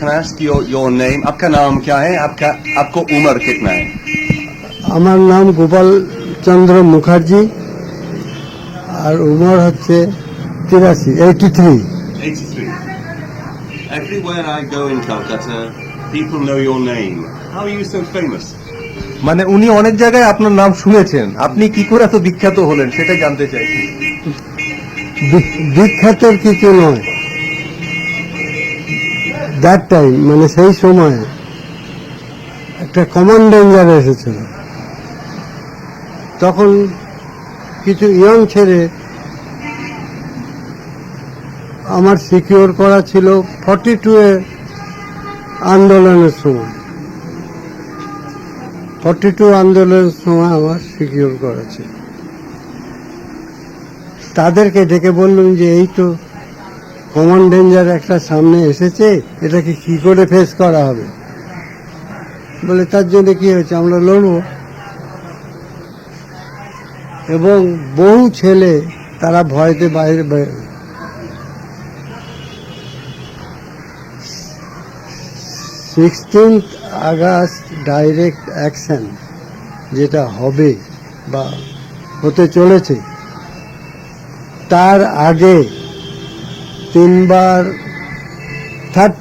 can I ask your name? आपका नाम क्या है? आपको उम्र कितना है? আমার নাম গোপাল চন্দ্র মুখার্জি আর উমর হচ্ছে 83 83. Everywhere I go in Calcutta, people know your name. How are you so famous? মানে উনি অনেক জায়গায় আপনার নাম শুনেছেন, আপনি কি করে এত বিখ্যাত হলেন সেটা জানতে চাইছি। বিখ্যাতের কিছু নয়, দ্যাট টাইম মানে সেই সময় একটা কমন ডেঞ্জার এসেছিল। তখন কিছু ইয়ং ছেলে আমার সিকিউর করা ছিল 42 এর আন্দোলনের সময়। 42 আন্দোলনের সময় আমার সিকিউর করা ছিল। তাদেরকে ডেকে বললাম যে এই তো কমন ডেঞ্জার একটা সামনে এসেছে, এটাকে কি করে ফেস করা হবে। বলে তার জন্য কি হয়েছে, আমরা লড়বো। এবং বহু ছেলে তারা ভয়তে বাইরে 16th আগস্ট ডাইরেক্ট অ্যাকশন যেটা হবে বা হতে চলেছে, তার আগে 3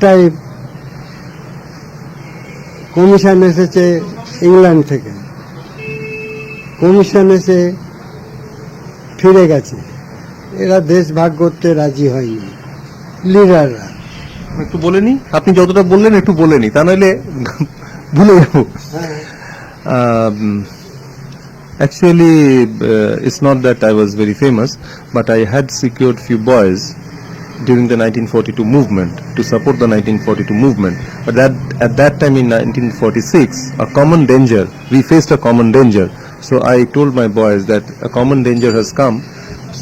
টাইম কমিশন এসেছে ইংল্যান্ড থেকে। কমিশন এসে ফিরে গেছে, এরা দেশ ভাগ করতে রাজি হয়নি লিডাররা। একটু বলেনি, আপনি যতটা বললেন একটু বলেনি, তা নইলে ভুলে যাবো। Actually, it's not that I was very famous, but I had secured few boys during the 1942 movement to support the 1942 movement. But at that time in 1946, we faced a common danger. So I told my boys that a common danger has come.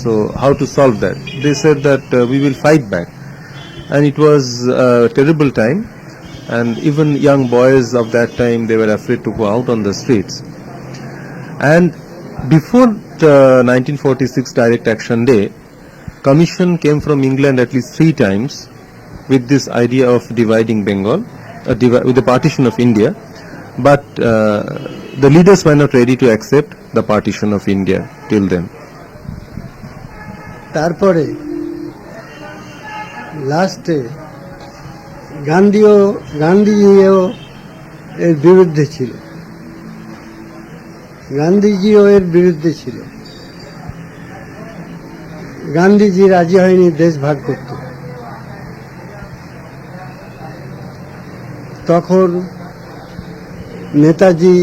So how to solve that? They said that we will fight back. And it was a terrible time. And even young boys of that time, they were afraid to go out on the streets. And before the 1946 Direct Action Day, Commission came from England at least 3 times with this idea of dividing Bengal, with the partition of India. But the leaders were not ready to accept the partition of India till then. তারপরে লাস্টে গান্ধীজিও এর বিরুদ্ধে ছিল। গান্ধীজি রাজি হয়নি দেশ ভাগ করতে। তখন নেতাজি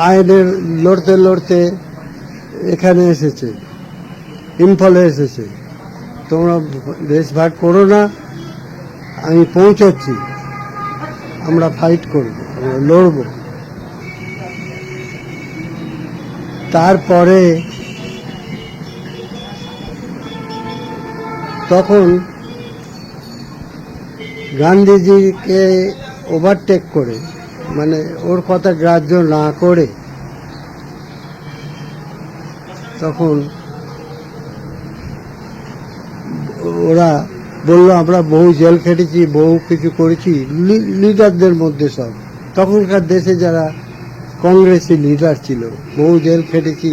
আইনের লড়তে লড়তে এখানে এসেছে, ইম্ফলে এসেছে, তোমরা দেশ ভাগ করো না, আমি পৌঁছাচ্ছি, আমরা ফাইট করব, আমরা লড়ব। তারপরে তখন গান্ধীজিকে ওভারটেক করে, মানে ওর কথা গ্রাহ্য না করে, তখন ওরা বললো আমরা বহু জেল খেটেছি, বহু কিছু করেছি, লিডারদের মধ্যে সব তখনকার দেশে যারা কংগ্রেসি লিডার ছিল, বহু জেল খেটেছি,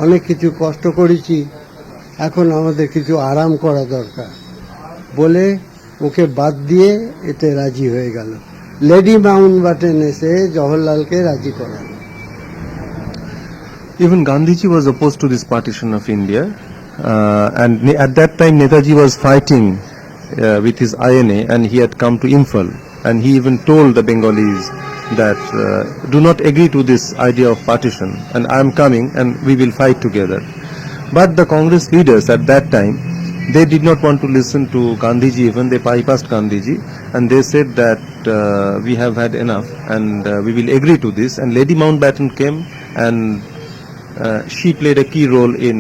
অনেক কিছু কষ্ট করেছি, এখন আমাদের কিছু আরাম করা দরকার বলে ওকে বাদ দিয়ে এতে রাজি হয়ে গেল। লেডি মাউন্টব্যাটেন এসে জওহরলালকে রাজি করালো। Even Gandhiji was opposed to this partition of India, and at that time Netaji was fighting with his INA, and he had come to Imphal, and he even told the Bengalis that do not agree to this idea of partition, and I am coming and we will fight together. But the Congress leaders at that time, they did not want to listen to Gandhiji. Even they bypassed Gandhiji, and they said that we have had enough, and we will agree to this. And Lady Mountbatten came, and she played a key role in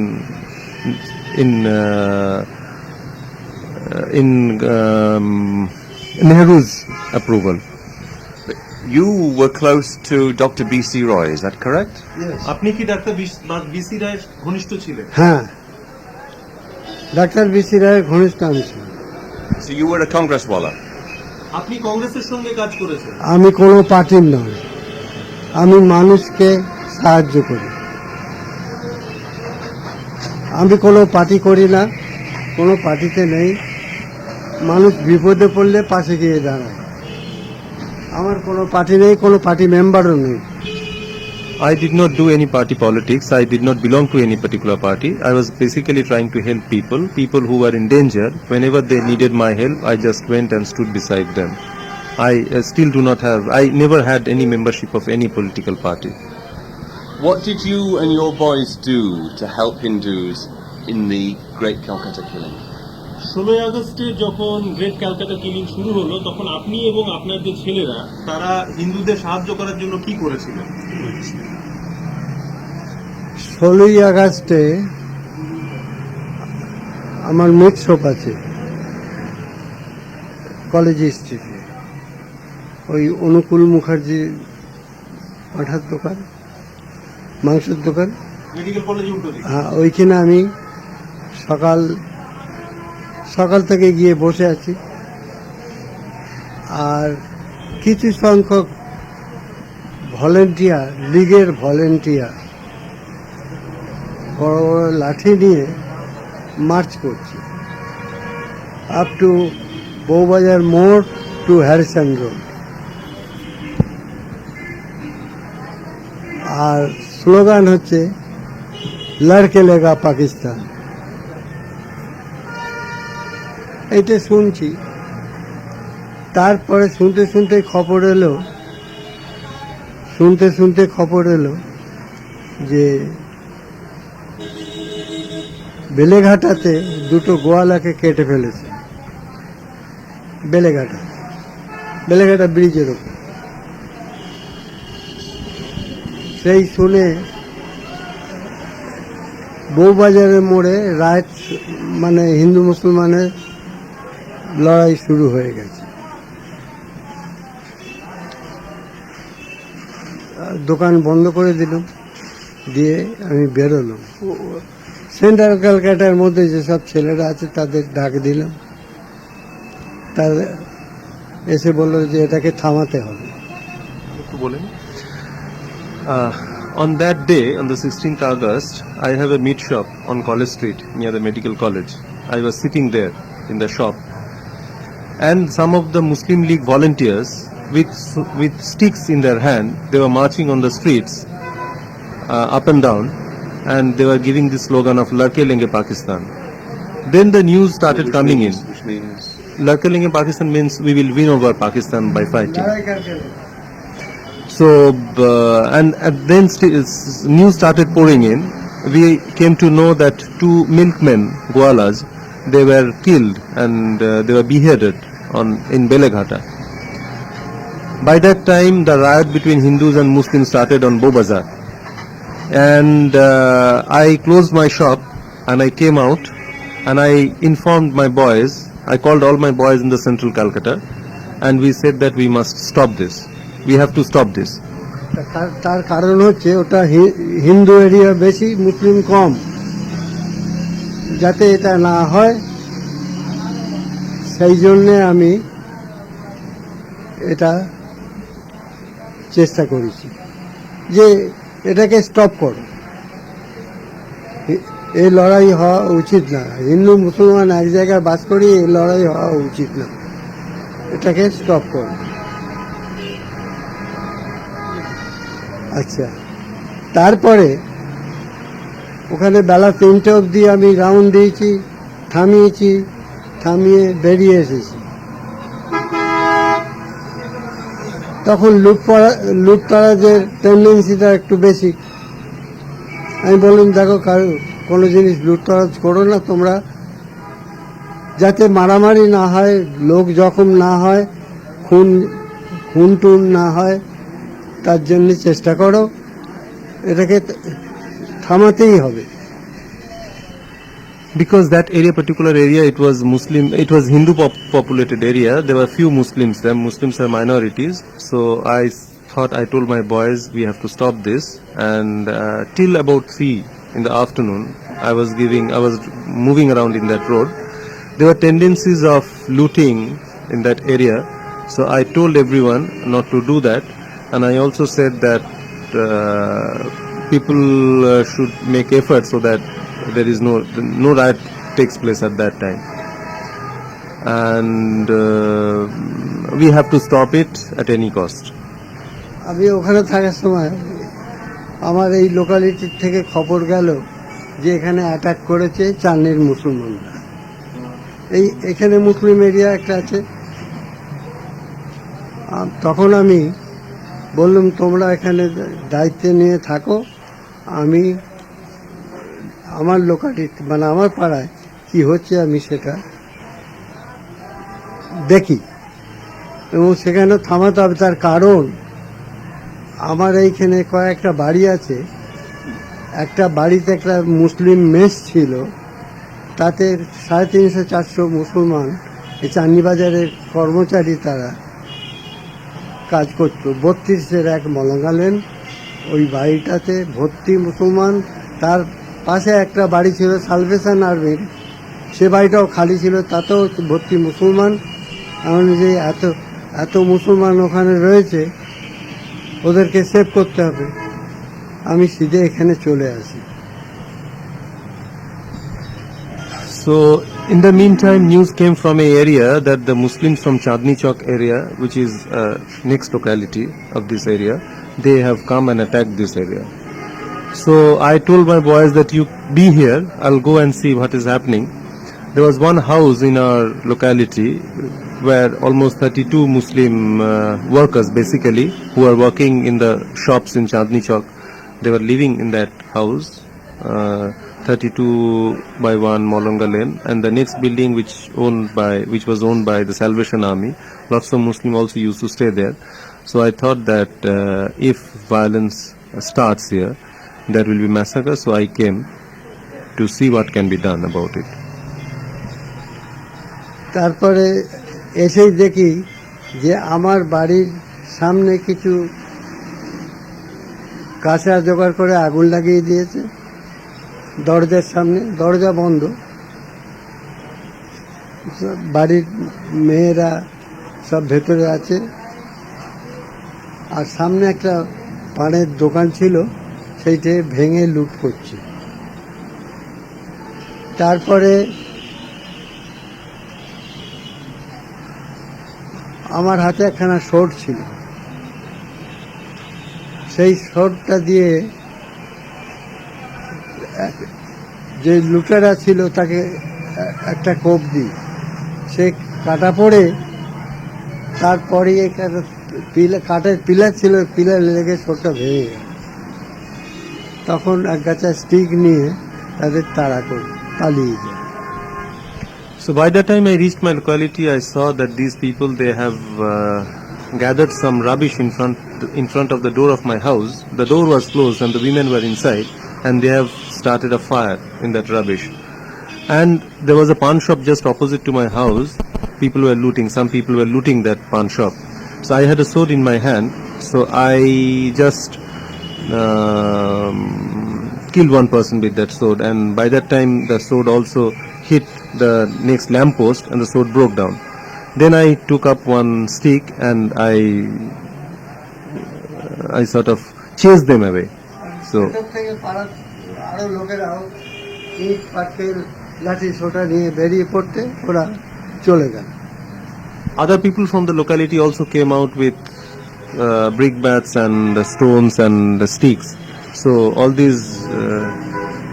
Nehru's approval. You were close to Dr. B.C. Roy, is that correct? Yes. আপনি কি doctor BC রায়ের ঘনিষ্ঠ ছিলেন? হ্যাঁ, doctor BC রায়ের ঘনিষ্ঠ আমি ছিলাম। So you were a Congress walla? আপনি কংগ্রেসের সঙ্গে কাজ করেছেন? আমি কোনো পার্টির নয়, আমি মানুষকে সাহায্য করি। আমি কোনো পার্টি করি না, কোনো পার্টিতে নেই। মানুষ বিপদে পড়লে পাশে গিয়ে দাঁড়ায়। আমার কোনো পার্টি নেই, কোনো পার্টি মেম্বারও নেই। I did not do any party politics. I did not belong to any particular party. I was basically trying to help people who were in danger. Whenever they needed my help, I just went and stood beside them. I still do not have, I never had any membership of any political party. What did you and your boys do to help Hindus in the Great Calcutta Killing? 16 আগস্টে যখন great Calcutta killing শুরু হলো, তখন আপনি এবং আপনার যে ছেলেরা তারা হিন্দুদের সাহায্য করার জন্য কি করেছিলেন? 16ই আগস্টে আমার মিট শপ আছে কলেজ স্ট্রিটে, ওই অনুকূল মুখার্জির পাঠার দোকান, মাংসের দোকান, মেডিকেল কলেজ উল্টো দিকে। হ্যাঁ, ওইখানে আমি সকাল থেকে গিয়ে বসে আছি। আর কিছু সংখ্যক ভলেন্টিয়ার, লীগের ভলেন্টিয়ার বড় বড় লাঠি নিয়ে মার্চ করছে আপ টু বউবাজার মোড় টু হ্যারিসন রোড। আর স্লোগান হচ্ছে লড়কে লেগা পাকিস্তান। এইটা শুনছি। তারপরে শুনতে শুনতে খবর এলো যে বেলেঘাটাতে দুটো গোয়ালাকে কেটে ফেলেছে। বেলেঘাটা ব্রিজের ওপর। সেই শুনে বউবাজারের মোড়ে রাত, মানে হিন্দু মুসলমানের লড়াই শুরু হয়ে গেছে। দোকান বন্ধ করে দিলাম, দিয়ে আমি বেরোলাম। সেন্ট্রাল ক্যালকাটার মধ্যে যেসব ছেলেরা আছে তাদের ডাক দিলাম। তারা এসে বললো যে এটাকে থামাতে হবে। On that day, on the 16th August, I have a meat shop on College Street near the medical college. I was sitting there in the shop, and some of the Muslim League volunteers with sticks in their hand, they were marching on the streets up and down, and they were giving the slogan of Larke Lenge Pakistan. Then the news started coming in. Which means Larke Lenge Pakistan means we will win over Pakistan by fighting. So, and then news started pouring in. We came to know that 2 milkmen, Goalas, they were killed and they were beheaded in Beleghata. By that time, the riot between Hindus and Muslims started on Bobazar. And I closed my shop and I came out and I informed my boys. I called all my boys in the central Calcutta and we said that we must stop this. We have to stop this. তার কারণ হচ্ছে ওটা Hindu area বেশি, মুসলিম কম। যাতে এটা না হয় সেই জন্যে আমি এটা চেষ্টা করেছি যে এটাকে স্টপ করো। এই লড়াই হওয়া উচিত না। হিন্দু মুসলমান এক জায়গায় বাস করি, এই লড়াই হওয়া উচিত না। এটাকে স্টপ করো। আচ্ছা, তারপরে ওখানে বেলা 3টে অবধি আমি রাউন্ড দিয়েছি, থামিয়ে বেরিয়ে এসেছি। তখন লুটতরাজের টেন্ডেন্সিটা একটু বেশি। আমি বললাম, দেখো কোনো জিনিস লুটতরাজ করো না তোমরা, যাতে মারামারি না হয়, লোক জখম না হয়, খুন টুন না হয়, তার জন্য চেষ্টা করো। এটাকে থামাতেই হবে। Because that particular area, it was Hindu populated area. There were few Muslims there. Muslims are minorities. So I told my boys, we have to stop this. And till about 3 in the afternoon, I was moving around in that road. There were tendencies of looting in that area. So I told everyone not to do that, and I also said that people should make effort so that there is no riot takes place at that time, and we have to stop it at any cost. আমি ওখানে থাকার সময় আমার এই লোকালিটির থেকে খবর গেল যে এখানে অ্যাটাক করেছে চান্নির মুসলমানরা। এখানে মুসলিম এরিয়া একটা আছে। তখন আমি বললাম তোমরা এখানে দায়িত্ব নিয়ে থাকো, আমি আমার লোকালিটি মানে আমার পাড়ায় কি হচ্ছে আমি সেটা দেখি, এবং সেখানে থামাতে হবে। তার কারণ আমার এইখানে কয়েকটা বাড়ি আছে, একটা বাড়িতে একটা মুসলিম মেস ছিল, তাতে 350-400 মুসলমান এই চান্নিবাজারের কর্মচারী তারা কাজ করতো। 32-এর এক মলঙ্গালেন, ওই বাড়িটাতে ভর্তি মুসলমান। তার পাশে একটা বাড়ি ছিল সালভেশন আর্মির, সে বাড়িটাও খালি ছিল, তাতেও ভর্তি মুসলমান। এমন যে এত মুসলমান ওখানে রয়েছে, ওদেরকে সেভ করতে হবে। আমি সিধে এখানে চলে আসি। So in the meantime, news came from an area that the Muslims from Chandni Chowk area, which is next locality of this area, they have come and attacked this area. So I told my boys that you be here, I'll go and see what is happening. There was one house in our locality where almost 32 Muslim workers basically who are working in the shops in Chandni Chowk, they were living in that house, 32/1 Molonga Lane, and the next building which was owned by the Salvation Army, lots of Muslims also used to stay there. So I thought that if violence starts here, there will be massacre, so I came to see what can be done about it. তারপরে এসেই দেখি যে আমার বাড়ির সামনে কিছু কাঁচা জোগাড় করে আগুন লাগিয়ে দিয়েছে দরজার সামনে, দরজা বন্ধ। বাড়ির মেয়েরা সব ভেতরে আছে, আর সামনে একটা পানের দোকান ছিল, সেইটা ভেঙে লুট করছে। তারপরে আমার হাতে একখানা শর্ট ছিল, সেই শর্টটা দিয়ে যে লুটেরা ছিল তাকে একটা কোপ দিই, সে কাটা পড়ে। তারপরে কাঠের পিলার ছিল, পিলার লেগে শর্টটা ভেঙে গেল। তখন এক গাছা স্টিক নিয়ে তাদের তাড়া করে পালিয়ে যায়। So by the time I reached my locality, I saw that these people, they have gathered some rubbish in front of the door of my house. The door was closed and the women were inside, and they have started a fire in that rubbish. And there was a pawn shop just opposite to my house. People were looting. Some people were looting that pawn shop. So I had a sword in my hand. So I just killed one person with that sword. And by that time, the sword also hit the next lamppost, and the sword broke down. Then I took up one stick and I sort of chased them away. So আরো লোকেরাও ইট পাটকেল লাঠি সোটা নিয়ে বেরিয়ে পড়তে ওরা চলে গেল। other people from the locality also came out with brick bats and stones and sticks. So all these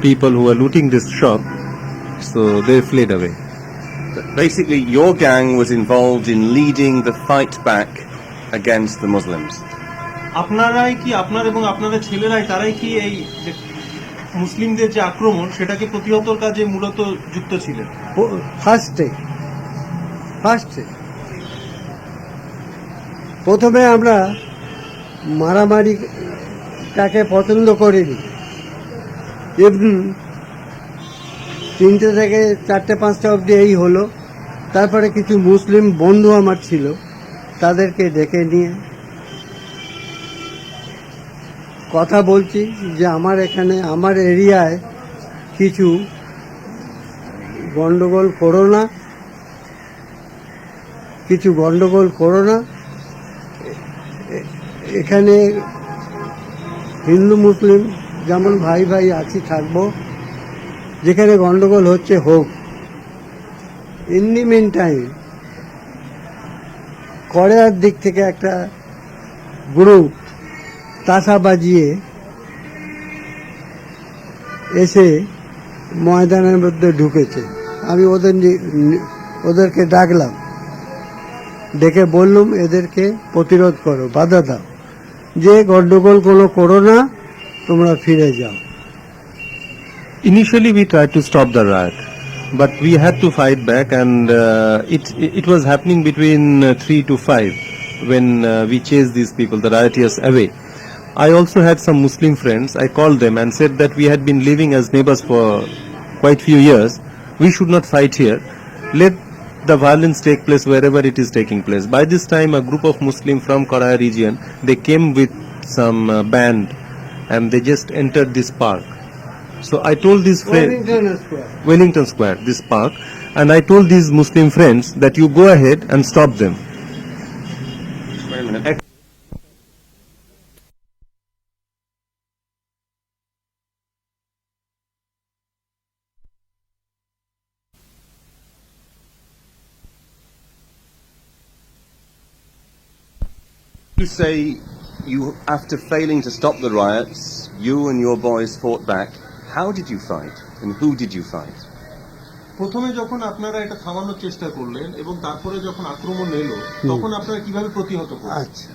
people who were looting this shop, so they fled away. Basically, your gang was involved in leading the fight back against the Muslims. আপনারাই কি, আপনার এবং আপনাদের ছেলেরাই, তারাই কি এই যে মুসলিমদের যে আক্রমণ সেটাকে প্রতিহতর কাজে মূলত যুক্ত ছিলেন? ফার্স্টে প্রথমে আমরা মারামারিটাকে পছন্দ করিনি। এমনি 3টে থেকে 4টে 5টা অবধি এই হলো। তারপরে কিছু মুসলিম বন্ধু আমার ছিল, তাদেরকে ডেকে নিয়ে কথা বলছি যে আমার এখানে আমার এরিয়ায় কিছু গন্ডগোল করো না, কিছু গন্ডগোল করো না, এখানে হিন্দু মুসলিম যেমন ভাই ভাই আছি থাকবো, যেখানে গন্ডগোল হচ্ছে হোক। ইন দি মিন টাইম কোরিয়ার দিক থেকে একটা গ্রুপ তাসা বাজিয়ে এসে ময়দানের মধ্যে ঢুকেছে। আমি ওদেরকে ডাকলাম, ডেকে বললুম এদেরকে প্রতিরোধ করো, বাধা দাও, যে গন্ডগোল কোনো করো না, তোমরা ফিরে যাও। Initially, we tried to stop the riot, but we had to fight back, and it was happening between 3 to 5 when we chased these people, the rioters, away. I also had some Muslim friends. I called them and said that we had been living as neighbors for quite few years. We should not fight here. Let the violence take place wherever it is taking place. By this time, a group of Muslims from Korea region, they came with some band, and they just entered this park. So I told these friends, Wellington Square, this park, and I told these Muslim friends that you go ahead and stop them. Wait a minute. You say you, after failing to stop the riots, you and your boys fought back. How did you fight, and who did you fight? প্রথমে যখন আপনারা এটা থামানোর চেষ্টা করলেন এবং তারপরে যখন আক্রমণ এলো, তখন আপনারা কিভাবে প্রতিহত করলেন? আচ্ছা,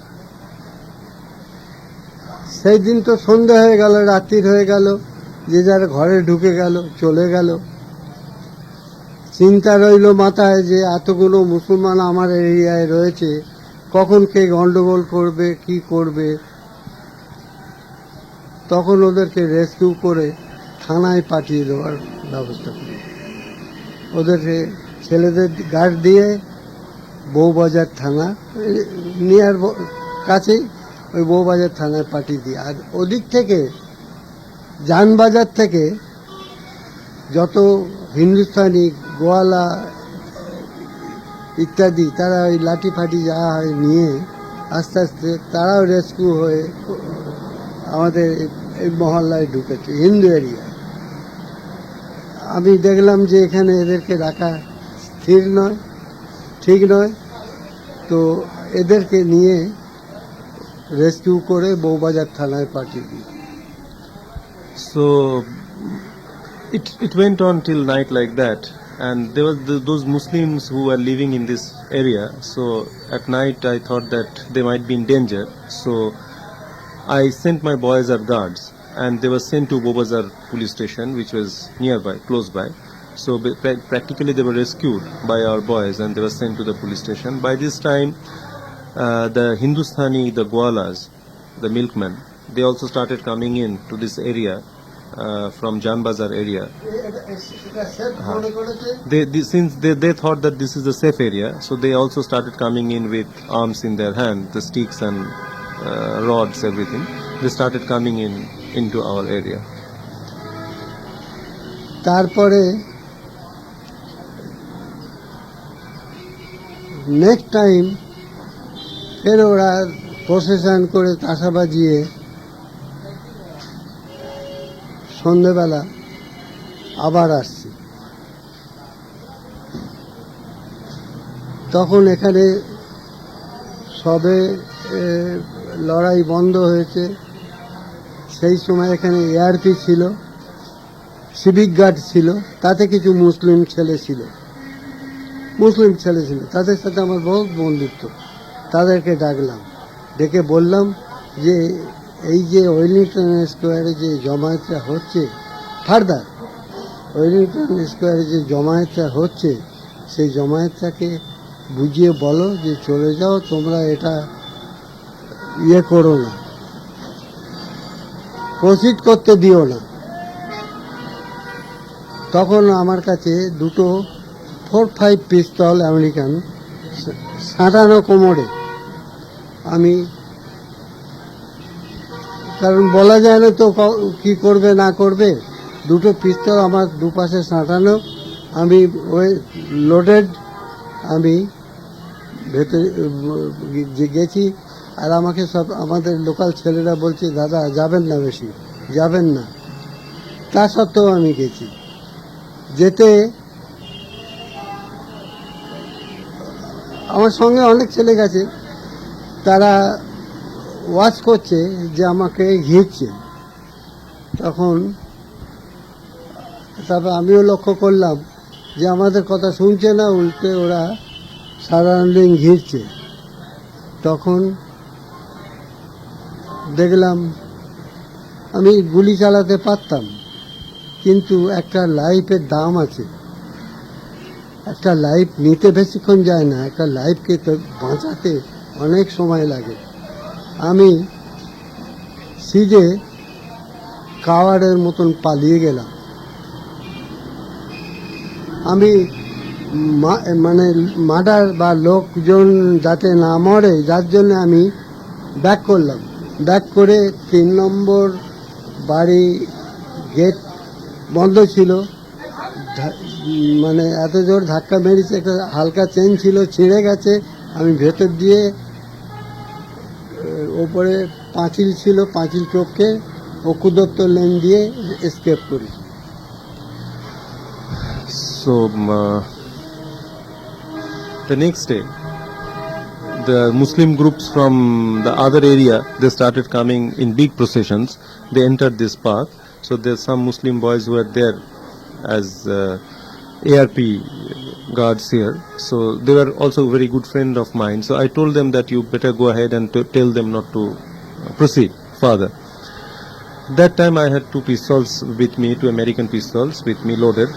সেই দিন তো সন্ধ্যা হয়ে গেল, রাত্রির হয়ে গেল, যে যার ঘরে ঢুকে গেল, চলে গেল। চিন্তা রইল মাথায় যে এতগুলো মুসলমান আমার এরিয়ায় রয়েছে, কখন কে গন্ডগোল করবে, কি করবে। তখন ওদেরকে রেস্কিউ করে থানায় পাঠিয়ে দেওয়ার ব্যবস্থা করি। ওদেরকে ছেলেদের গার্ড দিয়ে বউবাজার থানা, নিয়ার কাছেই ওই বউবাজার থানায় পাঠিয়ে দিই। আর ওদিক থেকে জানবাজার থেকে যত হিন্দুস্তানি, গোয়ালা ইত্যাদি, তারা ওই লাঠি ফাটি যা হয় নিয়ে আস্তে আস্তে তারাও রেস্কিউ হয়ে আমাদের এই মহল্লায় ঢুকেছে, হিন্দু এরিয়ায়। আমি দেখলাম যে এখানে এদেরকে রাখা স্থির নয়, ঠিক নয়, তো এদেরকে নিয়ে রেস্কিউ করে বউবাজার থানায় পাঠিয়ে দিই। So it went on till night like that, and there was those Muslims who were living in this area. So at night I thought that they might be in danger. So I sent my boys as guards, and they were sent to Bobazar police station, which was nearby, close by. So practically they were rescued by our boys, and they were sent to the police station. By this time, the Hindustani, the Gwalas, the milkmen, they also started coming in to this area from Janbazar area. Since they thought that this is a safe area, so they also started coming in with arms in their hand, the sticks and rods, everything. They started coming into our area. তারপরে next time ফের ওরা procession করে তাসা বাজিয়ে সন্ধেবেলা আবার আসছি। তখন এখানে সবে লড়াই বন্ধ হয়েছে। সেই সময় এখানে এআরপি ছিল, সিভিক গার্ড ছিল, তাতে কিছু মুসলিম ছেলে ছিল, তাদের সাথে আমার বহুত বন্ধুত্ব। তাদেরকে ডাকলাম, ডেকে বললাম যে এই যে ওয়েলিংটন স্কোয়ারে যে জমায়েতটা হচ্ছে, ফার্দার ওয়েলিংটন স্কোয়ারে যে জমায়েতটা হচ্ছে, সেই জমায়েতটাকে বুঝিয়ে বলো যে চলে যাও, তোমরা এটা ইয়ে করো না, প্রসিড করতে দিও না। তখন আমার কাছে দুটো 4-5 পিস্তল আমেরিকান সাঁটানো কোমরে, আমি কারণ বলা যায় না তো কি করবে না করবে, দুটো পিস্তল আমার দুপাশে সাঁটানো, আমি ওই লোডেড, আমি ভেতরে যে গেছি, আর আমাকে সব আমাদের লোকাল ছেলেরা বলছে, দাদা যাবেন না, বেশি যাবেন না। তা সত্ত্বেও আমি গেছি। যেতে আমার সঙ্গে অনেক ছেলে গেছে, তারা ওয়াচ করছে যে আমাকে ঘিরছে। তখন তারপর আমিও লক্ষ্য করলাম যে আমাদের কথা শুনছে না, উল্টে ওরা সারাউন্ডিং ঘিরছে। তখন দেখলাম আমি গুলি চালাতে পারতাম, কিন্তু একটা লাইফের দাম আছে। একটা লাইফ নিতে বেশিক্ষণ যায় না, একটা লাইফকে তো বাঁচাতে অনেক সময় লাগে। আমি সিজে কাওয়ার্ডের মতন পালিয়ে গেলাম। আমি মানে মার্ডার বা লোকজন যাতে না মরে, যার জন্য আমি ব্যাক করলাম। ব্যাক করে 3 নম্বর বাড়ি গেট বন্ধ ছিল, মানে এত জোর ধাক্কা মেরেছে, একটা হালকা চেন ছিল, ছিঁড়ে গেছে। আমি ভেতর দিয়ে, ওপরে পাঁচিল ছিল, পাঁচিল টপকে অকুদত্ত লেন দিয়ে এসকেপ করি। So the next day, the Muslim groups from the other area, they started coming in big processions. They entered this park. So there's some Muslim boys who are there as ARP guards here. So they were also a very good friend of mine. So I told them that you better go ahead and tell them not to proceed further. That time I had 2 pistols with me, 2 American pistols with me loaded.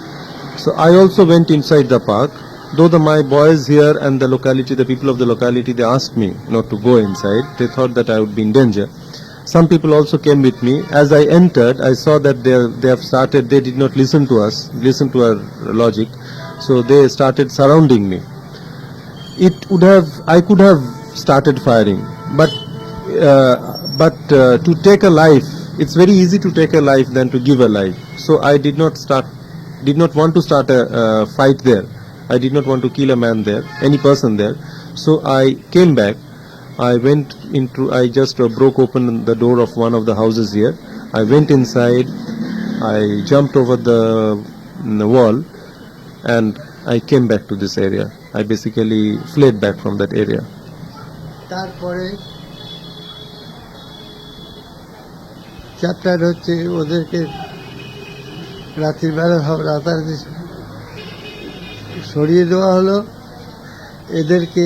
So I also went inside the park. Though my boys here and the locality, the people of the locality, they asked me not to go inside. They thought that I would be in danger. Some people also came with me. As I entered, I saw that they have started, they did not listen to us, listen to our logic. So they started surrounding me. I could have started firing, but to take a life, it's very easy to take a life than to give a life. So I did not want to start a fight there. I did not want to kill a man there, any person there. So I came back. I just broke open the door of one of the houses here. I went inside. I jumped over the wall, and I came back to this area. I basically fled back from that area. তারপরে chapter হচ্ছে, ওদেরকে রাতের বেলা রাতারাতি সরিয়ে দেওয়া হলো। এদেরকে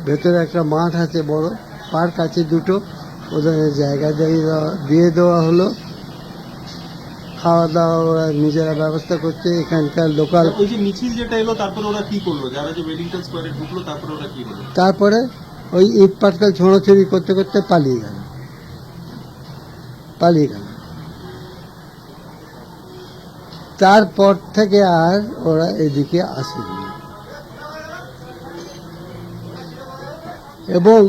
ভেতরে একটা মাঠ আছে, বড় পার্ক আছে 2টো, ওদের জায়গা দিয়ে দেওয়া হলো। খাওয়া দাওয়া ওরা নিজেরা ব্যবস্থা করছে। এখানকার লোকাল, ওই যে মিছিল যেটা এলো, তারপরে ওরা কি করলো? যারা যে ওয়েলিংটন স্কোয়ারে ঢুকলো, তারপরে ওরা কি হলো? তারপরে ওই ইট পাটকেল ছোঁড়াছড়ি করতে করতে পালিয়ে গেল। তারপর থেকে আর ওরা এদিকে আসেনি। এবং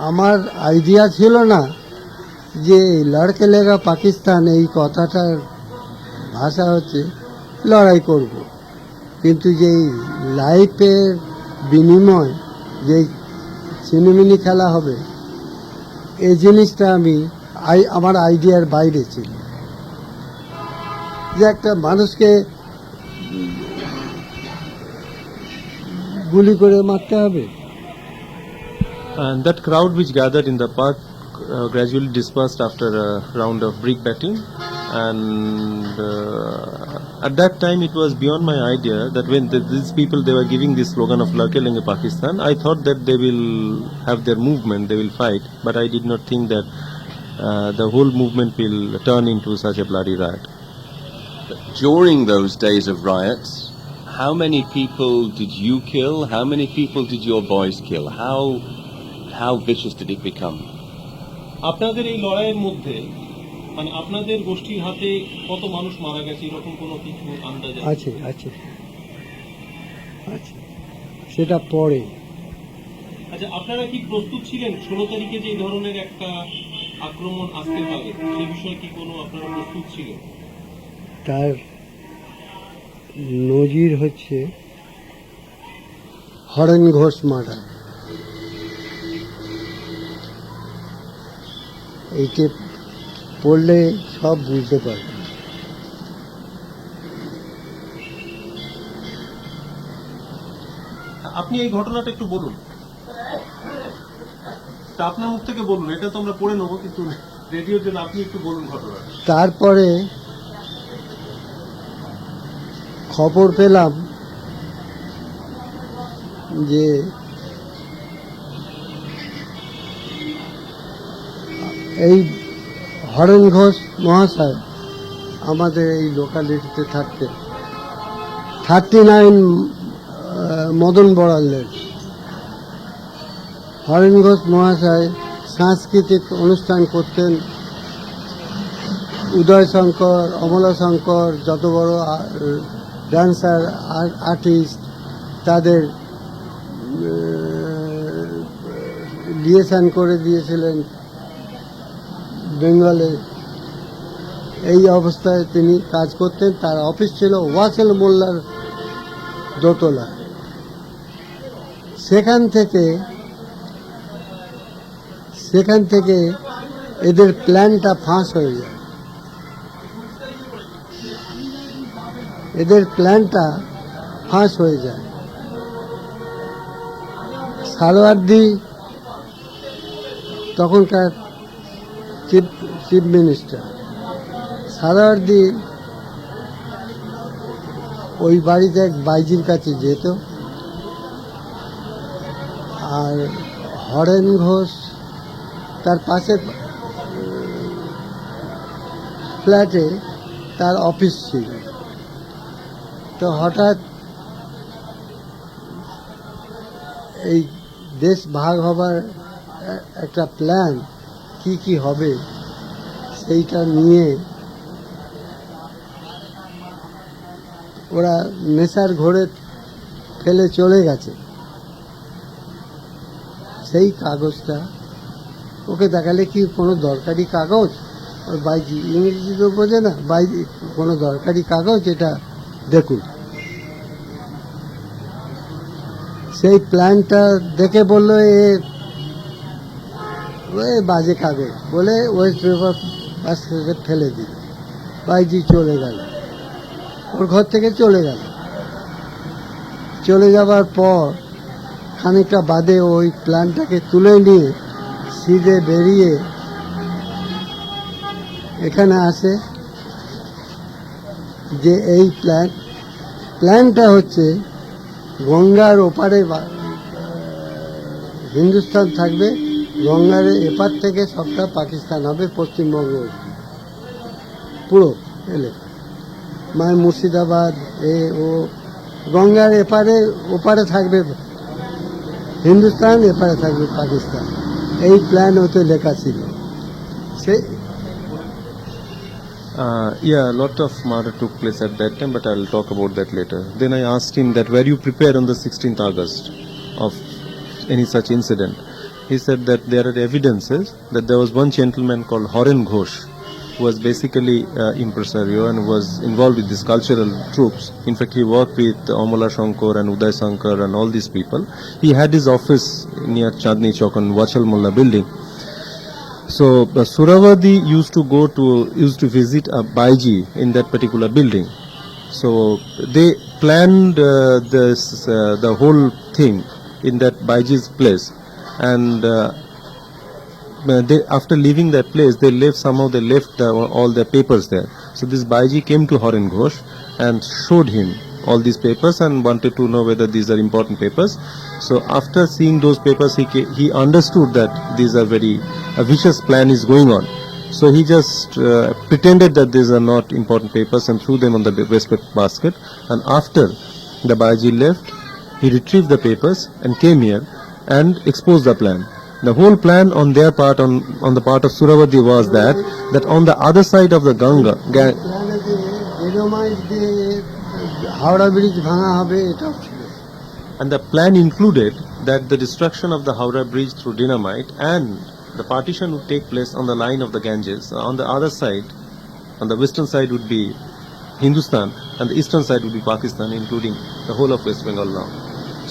আমার আইডিয়া ছিল না যে লড়কে লেগা পাকিস্তান, এই কথাটার ভাষা হচ্ছে লড়াই করব। কিন্তু যেই লাইফের বিনিময়, যেই ছিনিমিনি খেলা হবে, এই জিনিসটা আমার আইডিয়ার বাইরে ছিল। যে একটা মানুষকে গুলি করে মারতে হবে। And that crowd which gathered in the park gradually dispersed after a round of brickbatting, and at that time it was beyond my idea that when these people, they were giving this slogan of Ladke Lenge Pakistan, I thought that they will have their movement, they will fight, but I did not think that the whole movement will turn into such a bloody riot. During those days of riots, how many people did you kill? How many people did your boys kill? How vicious did it become? আপনাদের এই লড়াইয়ের মধ্যে, মানে আপনাদের গোষ্ঠীর হাতে কত মানুষ মারা গেছে, এরকম কোনো কিছু আন্দাজ আছে? সেটা পরে। আচ্ছা, আপনারা কি প্রস্তুত ছিলেন 16 তারিখে যে এই ধরনের একটা আক্রমণ আসতে পারে, সেই বিষয়ে কি কোনো আপনারা প্রস্তুত ছিলেন? তার নজির হচ্ছে হরেন ঘোষ মার্ডার। এইটা পড়লে সব বুঝতে পারবে। আপনি এই ঘটনাটা একটু বলুন, তা আপনার মুখ থেকে বলুন, এটা তো আমরা পড়ে নেবো, কিন্তু রেডিওর জন্য আপনি একটু বলুন ঘটনাটা। তারপরে খবর পেলাম যে এই হরেন ঘোষ মহাশয় আমাদের এই লোকালিটিতে থাকতেন, 39 মদন বড়ালের। হরেন ঘোষ মহাশয় সাংস্কৃতিক অনুষ্ঠান করতেন, উদয় শঙ্কর, অমলা শঙ্কর, যত বড় ডান্সার আর্টিস্ট তাদের লিয়েশন করে দিয়েছিলেন বেঙ্গলে। এই অবস্থায় তিনি কাজ করতেন। তার অফিস ছিল ওয়াসেল মোল্লার দোতলা। সেখান থেকে এদের প্ল্যানটা ফাঁস হয়ে যায়। সালোয়ারদি তখনকার চিফ মিনিস্টার, সালোয়ারদি ওই বাড়িতে এক বাইজির কাছে যেত, আর হরেন ঘোষ তার পাশের ফ্ল্যাটে তার অফিস ছিল। তো হঠাৎ এই দেশ ভাগ হবার একটা প্ল্যান কি হবে সেইটা নিয়ে ওরা নেশার ঘোরে ফেলে চলে গেছে। সেই কাগজটা ওকে দেখালে, কি কোনো দরকারি কাগজ, ওর বাইজি ইংরেজি তো বোঝে না, বাইজি কোনো দরকারি কাগজ, এটা দেখুন। সেই প্ল্যানটা দেখে বললো এ বাজে কাগজ বলে ওয়েস্ট পেপার পাশ থেকে ফেলে দিল। বাইজি চলে গেল, ওর ঘর থেকে চলে যাবার পর খানিকটা বাদে ওই প্ল্যানটাকে তুলে নিয়ে সিধে বেরিয়ে এখানে আসে যে এই প্ল্যানটা হচ্ছে গঙ্গার ওপারে হিন্দুস্তান থাকবে, গঙ্গার এপার থেকে সবটা পাকিস্তান হবে, পশ্চিমবঙ্গ পুরো এলাকা, মানে মুর্শিদাবাদ ও গঙ্গার ওপারে থাকবে হিন্দুস্তান, এপারে থাকবে পাকিস্তান। এই প্ল্যান ওতে লেখা ছিল। সে Yeah, a lot of murder took place at that time, but I'll talk about that later. Then I asked him that were you prepared on the 16th August of any such incident? He said that there are evidences that there was one gentleman called Horen Ghosh, who was basically impresario and was involved with these cultural troops. In fact, he worked with Amala Shankar and Uday Shankar and all these people. He had his office near Chandni Chowk on Wachal Mulla building. So Suravadi used to visit a Baiji in that particular building. So they planned the whole thing in that Baiji's place, and after leaving that place, they left all their papers there. So this Baiji came to Horen Ghosh and showed him all these papers and wanted to know whether these are important papers. So after seeing those papers, he understood that these are a vicious plan is going on. So he just pretended that these are not important papers and threw them on the waste basket. And after the Baiji left, he retrieved the papers and came here and exposed the plan. The whole plan on their part, on the part of Suravadi, was that on the other side of the Ganga, Howrah bridge ভাঙা হবে, এটাও ছিল। and the plan included that the destruction of the Howrah Bridge through dynamite and the partition would take place on the line of the Ganges. On the other side, on the western side would be Hindustan and the eastern side would be Pakistan, including the whole of West Bengal now.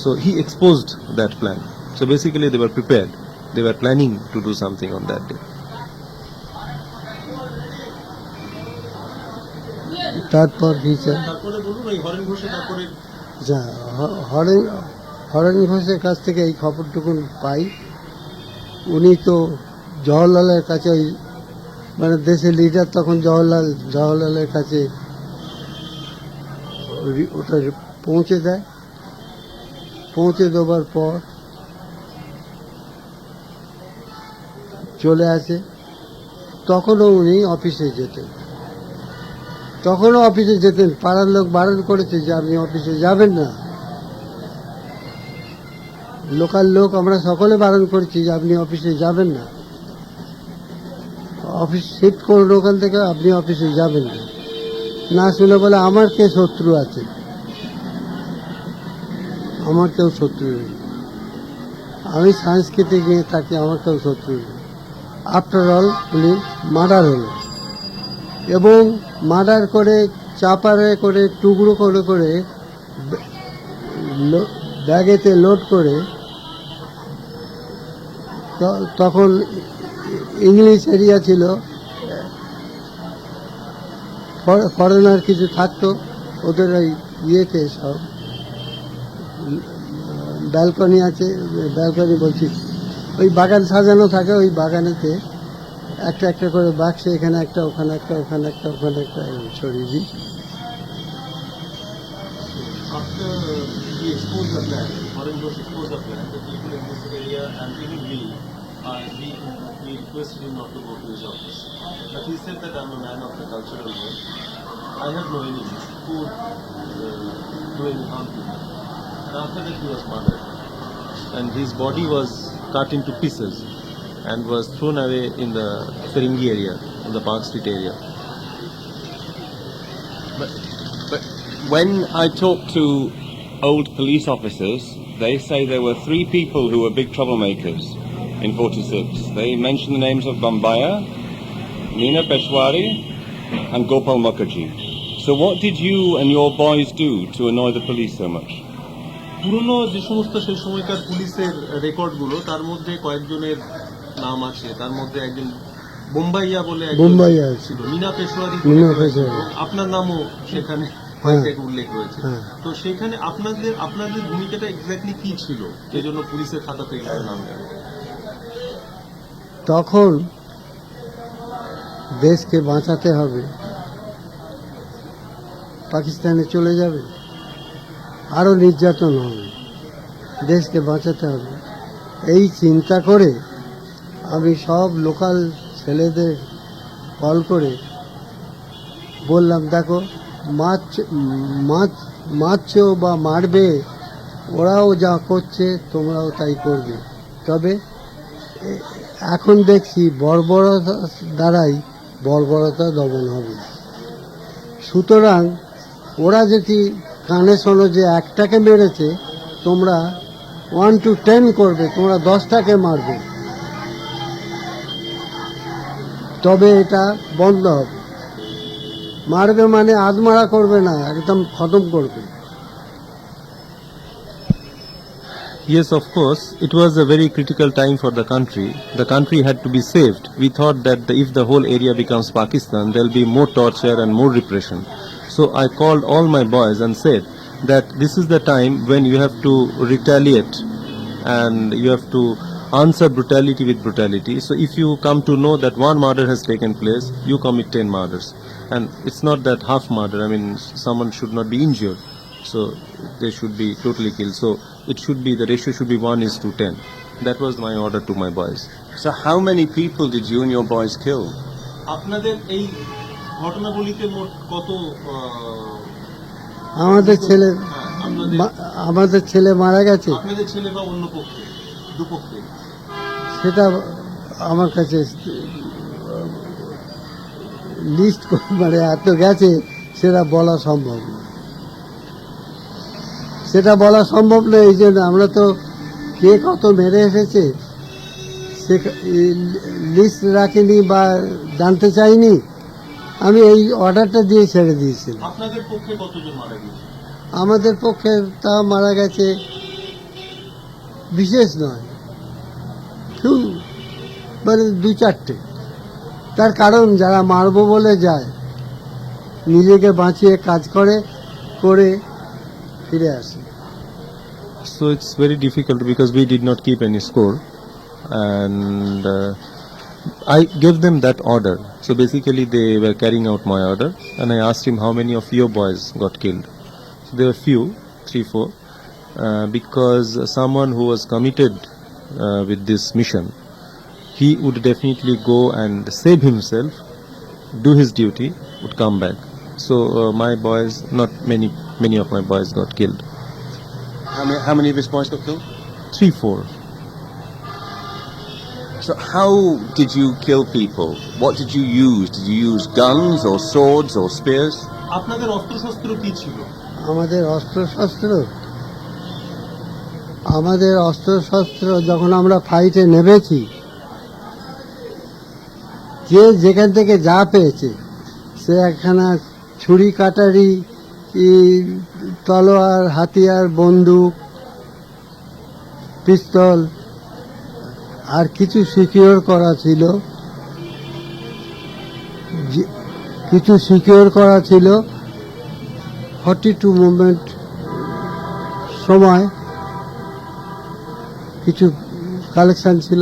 So he exposed that plan. So basically they were prepared. They were planning to do something on that day. তারপর কি চাই? তারপরে বলুন ওই horn ঘোষে তারপরে যা horn ঘোষের কাছ থেকে এই খবরটুকু পাই। উনি তো জওহরলালের কাছে ওই মানে দেশের লিডার তখন জওহরলালের কাছে ওটা পৌঁছে দেয়। পৌঁছে দেওয়ার পর চলে আসে। তখনও উনি অফিসে যেতেন। পাড়ার লোক বারণ করেছে যে আপনি অফিসে যাবেন না। লোকাল লোক আমরা সকলে বারণ করেছি যে আপনি অফিসে যাবেন না, অফিস শিফট করুন ওখান থেকে, আপনি অফিসে যাবেন না। না শুনে বলে আমার কে শত্রু আছে, আমার কেউ শত্রু নেই, আমি সংস্কৃতি নিয়ে থাকি, আমার কেউ শত্রু নেই। আফটার অল উনি মার্ডার হলো এবং মার্ডার করে চাপারে করে টুকরো করে করে ব্যাগেতে লোড করে, তখন ইংলিশ এরিয়া ছিল, ফরেনার কিছু থাকতো ওদের ওই ইয়েতে, সব ব্যালকনি আছে, ব্যালকনি বলছি ওই বাগান সাজানো থাকে, ওই বাগানেতে একটা একটা করে বাক্সে এখানে একটা, ওখানে একটা, ওখানে একটা, ওখানে একটা ছড়িয়ে দিই। after he exposed the plan, Horen Ghosh exposed the plan, the people in this area and even we requested him not to go to his office. But he said that I'm a man of the cultural world. I have no enemies who would do any harm to me. And after that he was murdered. And his body was cut into pieces and was thrown away in the Ferengi area, in the Park Street area. But when I talk to old police officers, they say there were 3 people who were big troublemakers in 46. They mention the names of Bombaya, Meena Peshwari, and Gopal Mukherjee. So what did you and your boys do to annoy the police so much? পুরনো যে সমস্ত সেই সময়কার পুলিশের রেকর্ডগুলো, তার মধ্যে কয়েকজনের নাম আছে। তার মধ্যে একজন বোম্বাইয়া বলে বোম্বাইয়া ছিল, মিনা পেশোয়ারি, আপনার নামও সেখানে উল্লেখ রয়েছে। তো সেখানে আপনাদের ভূমিকাটা এক্স্যাক্টলি কি ছিল, এই জন্য পুলিশের খাতা থেকে নাম গেল? তখন দেশকে বাঁচাতে হবে, পাকিস্তানে চলে যাবে, আরো নির্যাতন হবে, দেশকে বাঁচাতে হবে, এই চিন্তা করে আমি সব লোকাল ছেলেদের কল করে বললাম, দেখো মারছো বা মারবে, ওরাও যা করছে তোমরাও তাই করবে, তবে এখন দেখছি বর্বরতা দ্বারাই বর্বরতা দমন হবে। সুতরাং ওরা যদি কানে শোনো যে একটাকে মেরেছে, তোমরা 1 to 10 করবে, তোমরা 10টাকে মারবে, তবে এটা বন্ধ হবে। মারবে মানে আধমারা করবে না, একদম খতম করবে। Yes, of course, it was a very critical time for the country. The country had to be saved. We thought that if the whole area becomes Pakistan, there will be more torture and more repression. So I called all my boys and said that this is the time when you have to retaliate and you have to answer brutality with brutality. So if you come to know that one murder has taken place, you commit 10 murders. And it's not that half murder, I mean someone should not be injured, so they should be totally killed. So it should be, the ratio should be 1:10. That was my order to my boys. So how many people did you and your boys kill? আপনাদের এই ঘটনাগুলিতে মোট কত? আমাদের ছেলে মারা গেছে। আপনাদের ছেলে বা অন্য পক্ষে, দুপক্ষে? সেটা আমার কাছে লিস্ট মানে এত গেছে, সেটা বলা সম্ভব না। এই জন্য আমরা তো কে কত মেরে এসেছে সে লিস্ট রাখিনি বা জানতে চাইনি। আমি এই অর্ডারটা দিয়ে ছেড়ে দিয়েছিলাম। আপনাদের পক্ষে কতজন মারা গেছে? আমাদের পক্ষে তা মারা গেছে বিশেষ নয়, মানে 2-4টে। তার কারণ যারা মারবো বলে যায় নিজেকে বাঁচিয়ে কাজ করে ফিরে আসে। So it's very difficult because we did not keep any score, and I gave them that order. So basically they were carrying out my order, and I asked him how many of your boys got killed. So there were few, 3-4, because someone who was committed with this mission, he would definitely go and save himself, do his duty, would come back. So my boys, not many of my boys got killed. How many of his boys got killed? 3-4. So how did you kill people? What did you use? Did you use guns or swords or spears? আপনাদের অস্ত্রশস্ত্র কি ছিল? আমাদের অস্ত্রশস্ত্র যখন আমরা ফাইটে নেমেছি, যে যেখান থেকে যা পেয়েছে, সে একখানা ছুরি কাটারি, তলোয়ার, হাতিয়ার, বন্দুক, পিস্তল, আর কিছু সিকিউর করা ছিল, 42 মুভমেন্ট সময় কিছু কালেকশন ছিল।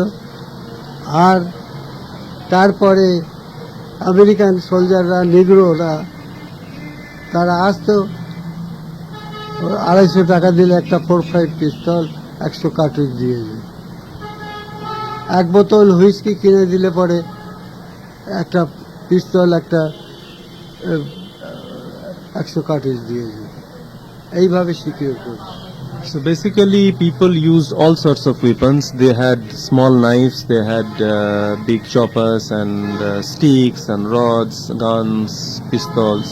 আর তারপরে আমেরিকান সোলজাররা, নিগ্রোরা, তারা আসতো, 250 টাকা দিলে একটা 45 পিস্তল, 100 কার্টুজ দিয়ে দেয়। এক বোতল হুইস্কি কিনে দিলে পরে একটা পিস্তল, একটা 100 কার্টুজ দিয়ে দেয়। এইভাবে সিকিউর করছে। So basically people used all sorts of weapons. They had small knives, they had big choppers and sticks and rods, guns, pistols.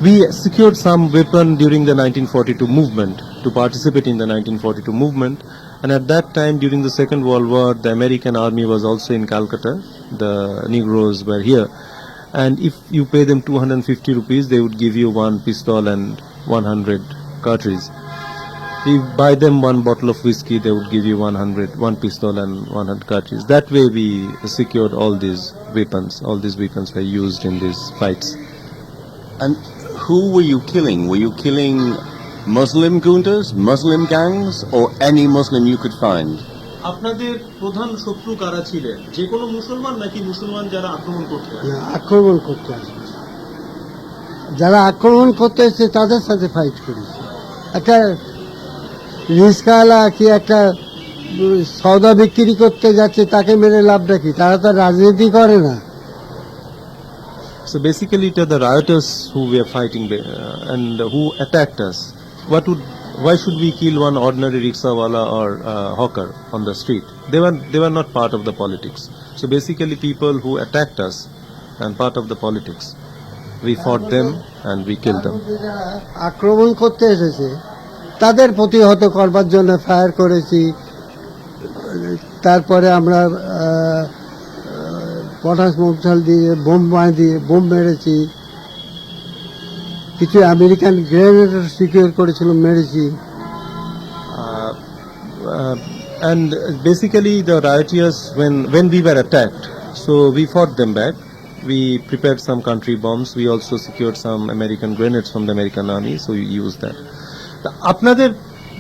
We secured some weapon during the 1942 movement, to participate in the 1942 movement, and at that time during the Second World War the American army was also in Calcutta. The Negroes were here, and if you pay them 250 rupees they would give you one pistol and 100 cartridges. If you buy them one bottle of whiskey, they would give you 1 pistol and 100 cartridges. That way we secured all these weapons. All these weapons were used in these fights. And who were you killing? Were you killing Muslim gundas, Muslim gangs, or any Muslim you could find? আপনাদের প্রধান শত্রু কারা ছিলেন? যে কোনো মুসলমান নাকি মুসলমান যারা আক্রমণ করতে আসে? আক্রমণ করতে আসে, যারা আক্রমণ করতে এসেছে তাদের সাথে ফাইট করেছে। একটা রিস্কাওয়ালা কি একটা সওদা বিক্রি করতে যাচ্ছে, তাকে মেরে লাভটা কি? তারা তো রাজনীতি করে না। So basically it are the rioters who were fighting and who attacked us. Why should we kill one ordinary rickshawala or hawker on the street? They were not part of the politics. So basically people who attacked us and part of the politics, we fought them and we killed them. আক্রমণ করতে এসেছে তাদের প্রতিহত করবার জন্য fire করেছি। তারপরে আমরা পটাশ মশাল দিয়ে, বোম মেরেছি। কিছু আমেরিকান গ্রেনেড সিকিউর করেছিল, মেরেছি। And basically the rioters, when we were attacked, so we fought them back. We prepared some country bombs. We also secured some American grenades from the American army, so we used that. আপনাদের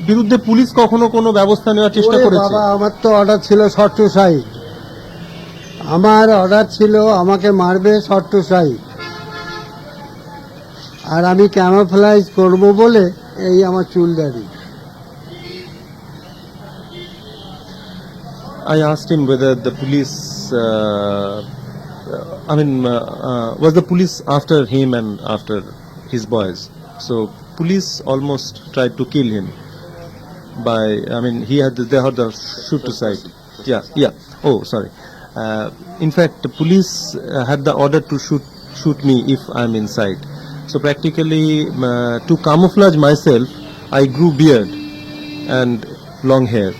বিরুদ্ধে police কখনো কোনো ব্যবস্থা নেওয়ার চেষ্টা করেছে? বাবা, আমার তো অর্ডার ছিল শর্ট টু সাইড। আমার অর্ডার ছিল আমাকে মারবে শর্ট টু সাইড, আর আমি ক্যামোফ্লাইজ করব বলে এই আমার চুল দাড়ি। I asked him whether the police, was the police after him and after his boys? So police almost tried to kill him they had the shoot to sight. Yeah. Oh, sorry. In fact, the police had the order to shoot me if I'm inside. So practically, to camouflage myself, I grew beard and long hair.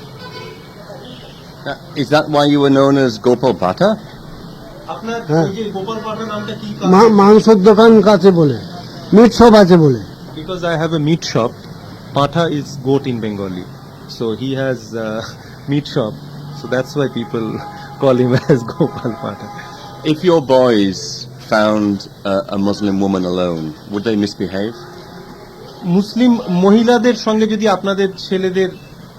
Is that why you were known as Gopal Bhatta? আপনার হ্যাঁ। এই যে গোপাল পাঠা নামটা কি? মাংসের দোকান কাছে বলে, মিট শপ আছে বলে। Because I have a meat shop. Patha is goat in Bengali, so he has a meat shop. So that's why people call him as Gopal Patha. If your boys found a Muslim woman alone, would they misbehave? মুসলিম মহিলাদের সঙ্গে যদি আপনাদের ছেলেদের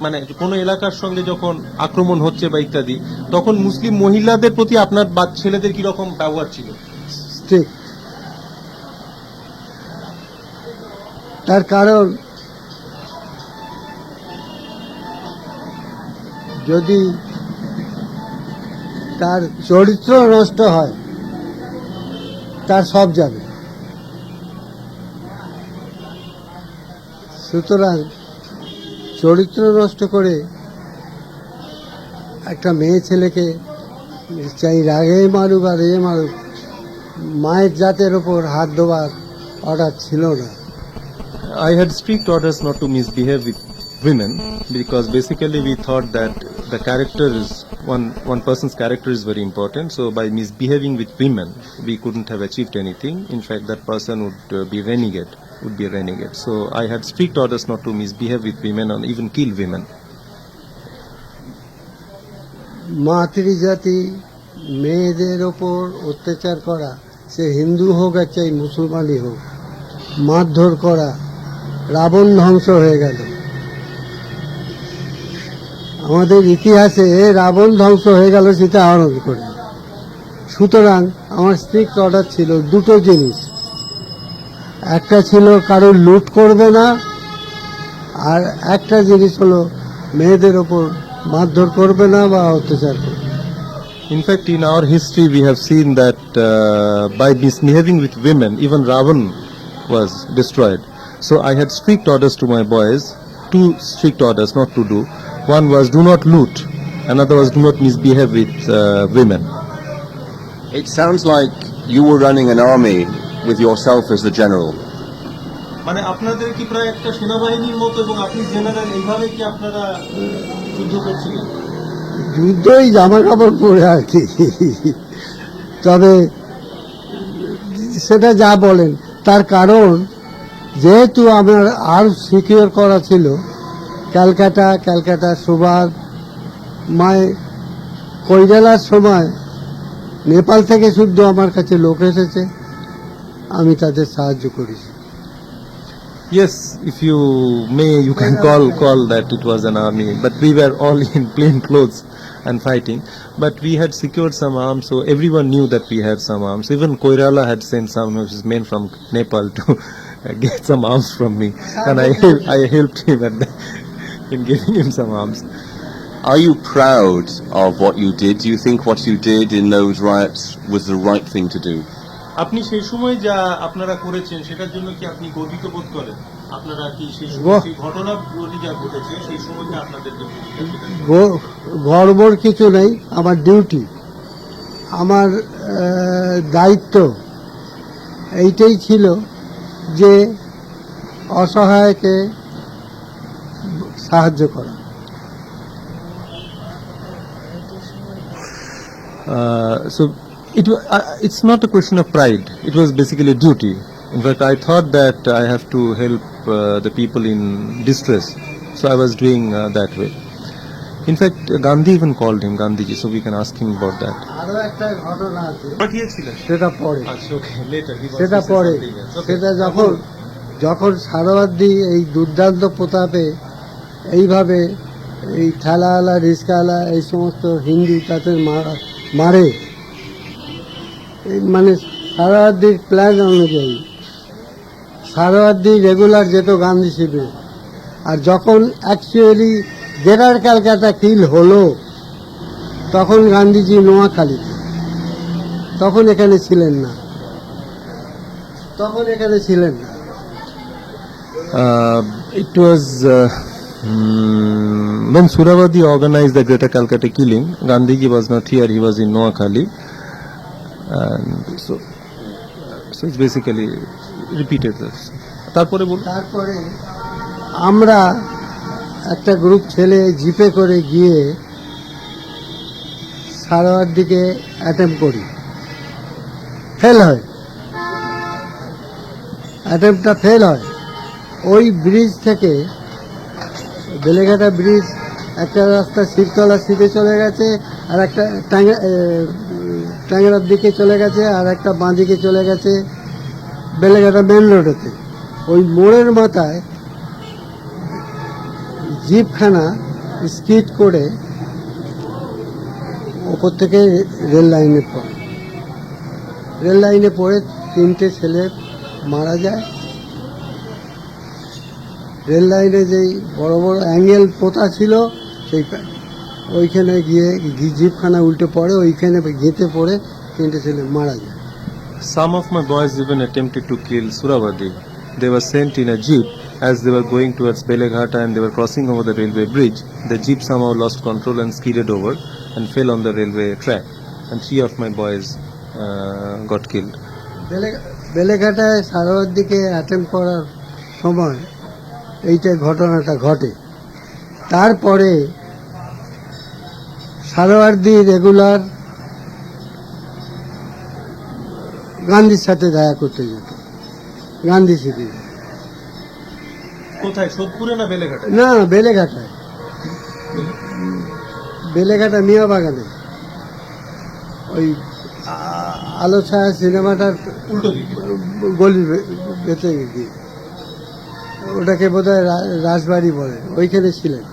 মানে কোনো এলাকার সঙ্গে যখন আক্রমণ হচ্ছে বা ইত্যাদি, তখন মুসলিম মহিলাদের প্রতি আপনার ছেলেদের কি রকম ব্যবহার ছিল? ঠিক। তার কারণ যদি তার চরিত্র নষ্ট হয় তার সব যাবে। সুতরাং চরিত্র নষ্ট করে একটা মেয়ে ছেলেকে চাই রাগে মারুক আর এ মারুক, মায়ের জাতের ওপর হাত দেওয়ার অর্ডার ছিল না। I had strict orders not to misbehave with women because basically we thought that the character is one person's character is very important. So by misbehaving with women, we couldn't have achieved anything. In fact, that person would be renegade, would be a renegade. So I had strict orders not to misbehave with women and even kill women. মাতৃজাতি মেয়েদের ওপর অত্যাচার করা, সে হিন্দু হোক আর চাই মুসলমানই হোক, মারধর করা, রাবণ ধ্বংস হয়ে গেল। আমাদের ইতিহাসে রাবণ ধ্বংস হয়ে গেল সেটা আনন্দ করে। সুতরাং আমার স্ট্রিক্ট অর্ডার ছিল দুটো জিনিস, একটা ছিল কারোর লুট করবে না, আর একটা জিনিস হলো মেয়েদের ওপর মারধর করবে না বা অত্যাচার করবে। In fact, in our history, we have seen that by misbehaving with women, even Ravan was destroyed. So I had strict orders to my boys, two strict orders not to do. One was do not loot, another was do not misbehave with women. It sounds like you were running an army with yourself as the general. মানে আপনাদের কি প্রায় একটা সেনাবাহিনীর মতো এবং আপনি general, এইভাবে কি আপনারা যুদ্ধ করছিলেন? যুদ্ধই জামা কাপড় পরে আর কি। তবে সেটা যা বলেন, তার কারণ যেহেতু আমার আর সিকিউর করা ছিল ক্যালকাটা সুবাদ মায় কৈরালার সময় নেপাল থেকে শুদ্ধ আমার কাছে লোক এসেছে, আমি তাদের সাহায্য করেছি। Yes, if you may, you can call that it was an army, but we were all in plain clothes and fighting. But we had secured some arms, so everyone knew that we had some arms. Even Koirala had sent some of his men from Nepal to get some arms from me, and I helped him in giving him some arms. Are you proud of what you did? Do you think what you did in those riots was the right thing to do? আপনি সেই সময় যা আপনারা করেছেন সেটার জন্য কি আপনি গর্বিত বোধ করেন? আপনারা কি সেই সময় সেই ঘটনাগুলি যা ঘটেছে সেই সময় কি আপনাদের গর্বর কিছু নেই, আমার ডিউটি, আমার দায়িত্ব এইটাই ছিল যে অসহায়কে সাহায্য করা। So it's not a question of pride. It was basically a duty. In fact, I thought that I have to help the people in distress, so I was doing that way. In fact, Gandhi even called him Gandhiji, so we can ask him about that. আরো একটা ঘটনা আছে, পাঠিয়েছিলেন সেটা পরে, আচ্ছা ওকে letter সেটা পরে, সেটা যখন সারাবাদ্দি এই দুর্দান্ত প্রতাপে এইভাবে এই ঠেলাওয়ালা রিস্কাওয়ালা এই সমস্ত হিন্দু তাদের মারে, মানে সারাবাদ্দির প্ল্যান অনুযায়ী সারাবাদ্দি রেগুলার যেত গান্ধী শিবিরে, আর যখন অ্যাকচুয়ালি গ্রেটার ক্যালকাটা কিল হলো তখন গান্ধীজি নোয়াখালীতে, তখন এখানে ছিলেন না। It was when Suravadi organized the Great Culcutta Killing. Gandhiji was not here; he was in Noakhali, and so it's basically repeated this. তারপরে আমরা একটা গ্রুপ ছেলে জিপে করে গিয়ে সারাওয়ার দিকে অ্যাটেম্প করি, ফেল হয়, অ্যাটেম্পটা ফেল হয়। ওই ব্রিজ থেকে বেলেঘাটা ব্রিজ একটা রাস্তা শিবতলা সিধে চলে গেছে, আর একটা ট্যাংরার দিকে চলে গেছে, আর একটা বাঁ দিকে চলে গেছে বেলেঘাটা মেন রোডেতে। ওই মোড়ের মাথায় জিপখানা স্কিড করে ওপর থেকে রেল লাইনে পড়ে। রেল লাইনে পড়ে 3টে ছেলে মারা যায়। রেল লাইনে যেই বড় বড় অ্যাঙ্গেল পোতা ছিল ওইখানে গিয়ে জিপখানা উল্টে পড়ে, ওইখানে গেঁথে পড়ে 3টে ছেলে মারা যায়। Some of my boys even attempted to kill Suravadi. They were sent in a jeep as they were going towards Beleghata and they were crossing over the railway bridge. The jeep somehow lost control and skidded over and fell on the railway track. And 3 of my boys got killed. বেলেঘাটায় Sarwar দিকে attempt করার সময় এইটা ঘটনাটা ঘটে। তারপরে সারোয়ারদি regular গান্ধীর সাথে দেখা করতে যেত, গান্ধী সিটি। কোথায়, সোদপুরে না বেলেঘাটায়? না, বেলেঘাটায়, বেলেঘাটা মিয়া বাগানে, ওই আলো ছায়া সিনেমাটার উল্টো দিকে গলি বেঁচে গিয়ে, ওটাকে বোধহয় রাজবাড়ি বলে, ওইখানে ছিলেন।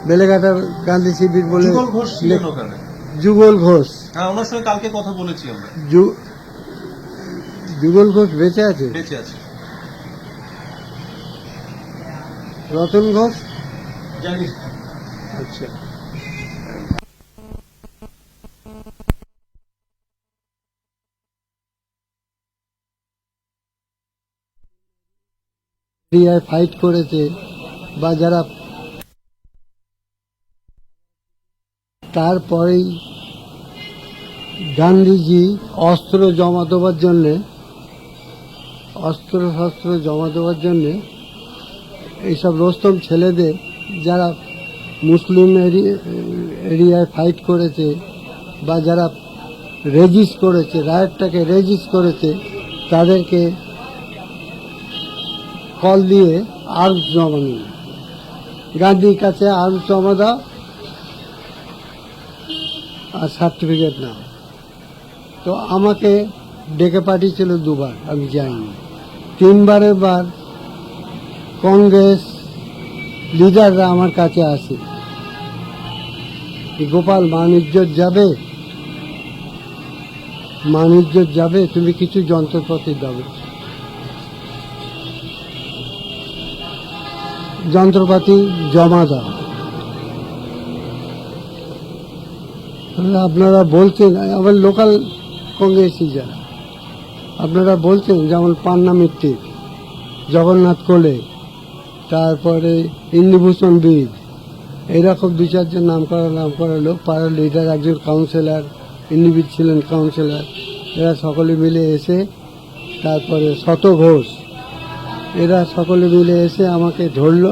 বেলেঘাটার গান্ধী শিবির বলে। যুগল ঘোষ ছিলেন ওখানে। যুগল ঘোষ, হ্যাঁ, ওনার সঙ্গে কালকে কথা বলেছি আমরা। যুগল ঘোষ বেঁচে আছে? বেঁচে আছে। রতন ঘোষ জানি। আচ্ছা। ফাইট করেছে বা যারা, তারপরেই গান্ধীজি অস্ত্র জমা দেওয়ার জন্যে এইসব রোস্তম ছেলেদের, যারা মুসলিম এরিয়ায় ফাইট করেছে বা যারা রেজিস্ট করেছে, রায়টটাকে রেজিস্ট করেছে, তাদেরকে কল দিয়ে আর্মস জমা নিল, গান্ধীর কাছে আর্মস জমা দাও আর সার্টিফিকেট নাও। তো আমাকে ডেকে পাঠিয়েছিল 2বার, আমি যাইনি। 3বারের বার কংগ্রেস লিডাররা আমার কাছে আসে, গোপাল, মান ইজ্জত যাবে, তুমি কিছু যন্ত্রপাতি দাও, যন্ত্রপাতি জমা দাও। আপনারা বলছেন, আবার লোকাল কংগ্রেসই যারা, আপনারা বলছেন যেমন পান্না মিত্র, জগন্নাথ কোলে, তারপরে ইন্দিভূষণ বীর, এইরকম 2-4জন নাম করা লোক, পাড়ার লিডার, একজন কাউন্সিলর, ইন্দিবীর ছিলেন কাউন্সিলর, এরা সকলে মিলে এসে, তারপরে শত ঘোষ, এরা সকলে মিলে এসে আমাকে ধরল।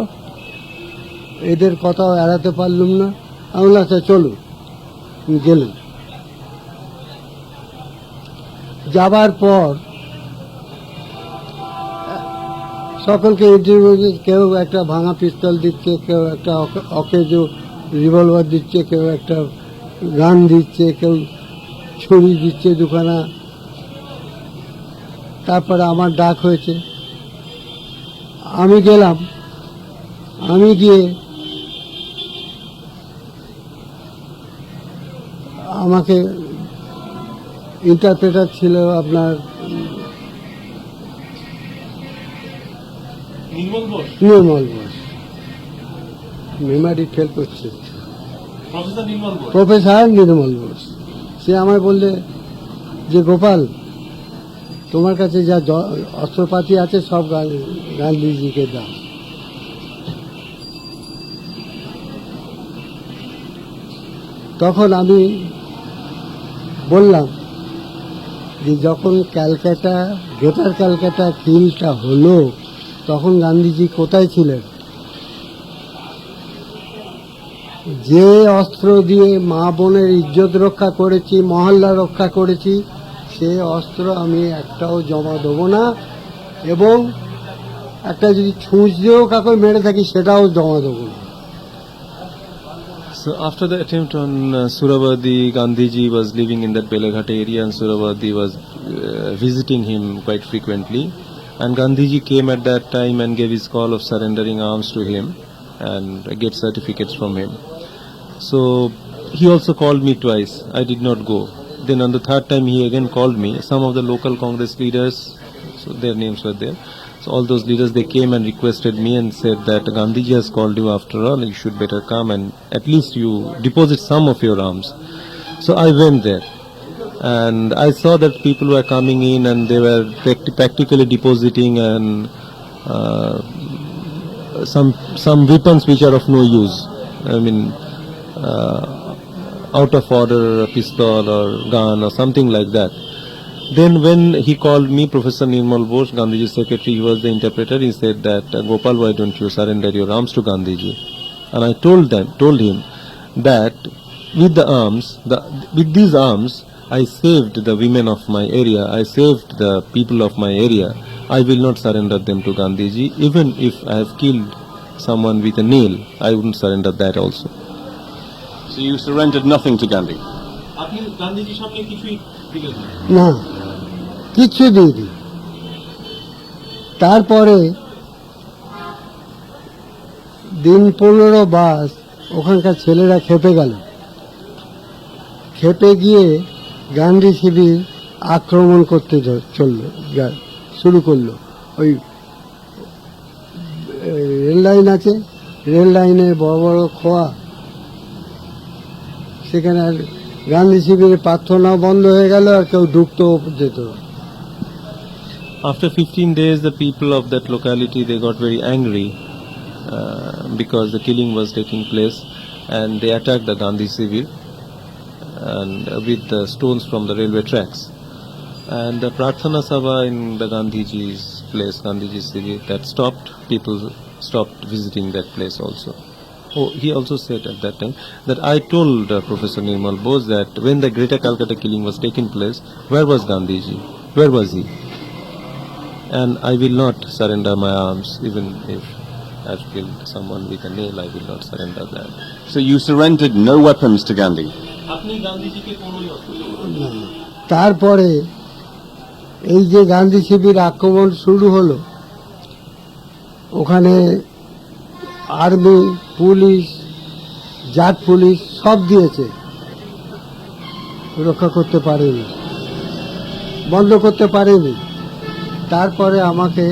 এদের কথাও এড়াতে পারলুম না। আমি বললাম, আচ্ছা চলো। গেলেন, যাবার পর সকলকে ইন্টারভিউ, কেউ একটা ভাঙা পিস্তল দিচ্ছে, কেউ একটা অকেজো রিভলভার দিচ্ছে, কেউ একটা গান দিচ্ছে, কেউ ছুরি দিচ্ছে 2খানা। তারপরে আমার ডাক হয়েছে, আমি গেলাম। আমি গিয়ে আমাকে ইন্টারপ্রেটার ছিল আপনার নির্মল বোস, মেমারি ফেল করছে, প্রফেসর নির্মল বোস। সে আমায় বললে যে, গোপাল, তোমার কাছে যা অস্ত্রপাতি আছে সব গান্ধীজিকে দাও। তখন আমি বললাম যে, যখন গ্রেটার ক্যালকাটা কিলটা হলো, তখন গান্ধীজি কোথায় ছিলেন? যে অস্ত্র দিয়ে মা বোনের ইজ্জত রক্ষা করেছি, মহল্লা রক্ষা করেছি, সে অস্ত্র আমি একটাও জমা দেবো না, এবং একটা যদি ছুঁচ দিয়েও কাউকে মেরে থাকি সেটাও জমা দেবো না। So after the attempt on Suravadi, Gandhiji was living in that Belaghat area and Suravadi was visiting him quite frequently. And Gandhiji came at that time and gave his call of surrendering arms to him and get certificates from him. So he also called me twice. I did not go. Then on the third time he again called me. Some of the local Congress leaders, so their names were there. So all those leaders, they came and requested me and said that Gandhiji has called you after all, you should better come and at least you deposit some of your arms. So I went there and I saw that people were coming in and they were practically depositing and some weapons which are of no use. I mean, out of order pistol or gun or something like that. Then when he called me, Professor Nirmal Bose, Gandhiji's secretary, he was the interpreter, he said that, Gopal, why don't you surrender your arms to Gandhiji? And I told him that with the arms, with these arms, I saved the women of my area, I saved the people of my area. I will not surrender them to Gandhiji. Even if I have killed someone with a nail, I wouldn't surrender that also. So you surrendered nothing to Gandhi? আপনি গান্ধীজির সামনে কিছুই দিলেন না? না, কিচ্ছু দিইনি। তারপরে দিন 15 বাস ওখানকার ছেলেরা খেপে গেল, খেপে গিয়ে গান্ধী শিবির আক্রমণ করতে শুরু করলো। ওই রেল লাইন আছে, রেল লাইনে বড় বড় খোয়া, সেখানে আর গান্ধী শিবিরের প্রার্থনা বন্ধ হয়ে গেল, আর কেউ ঢুকতেও যেত না। After 15 days, the people of that locality, they got very angry because the killing was taking place, and they attacked the Gandhi Shibir and with the stones from the railway tracks. And the Prarthana Sabha in the Gandhiji's place, Gandhiji's Shibir, that stopped. People stopped visiting that place also. Oh, he also said at that time that I told Professor Nirmal Bose that when the Great Culcutta Killing was taking place, where was Gandhiji? Where was he? And I will not surrender my arms, even if I've killed someone with a nail, I will not surrender that. So you surrendered no weapons to Gandhi? আপনি গান্ধীজিকে কোনোই অস্ত্র না। তারপরে এই যে গান্ধী শিবির আক্রমণ শুরু হলো, ওখানে আর্মি, পুলিশ, জাট পুলিশ সব দিয়েছে, রক্ষা করতে পারেনি, বন্ধ করতে পারেনি। তারপরে আমাকে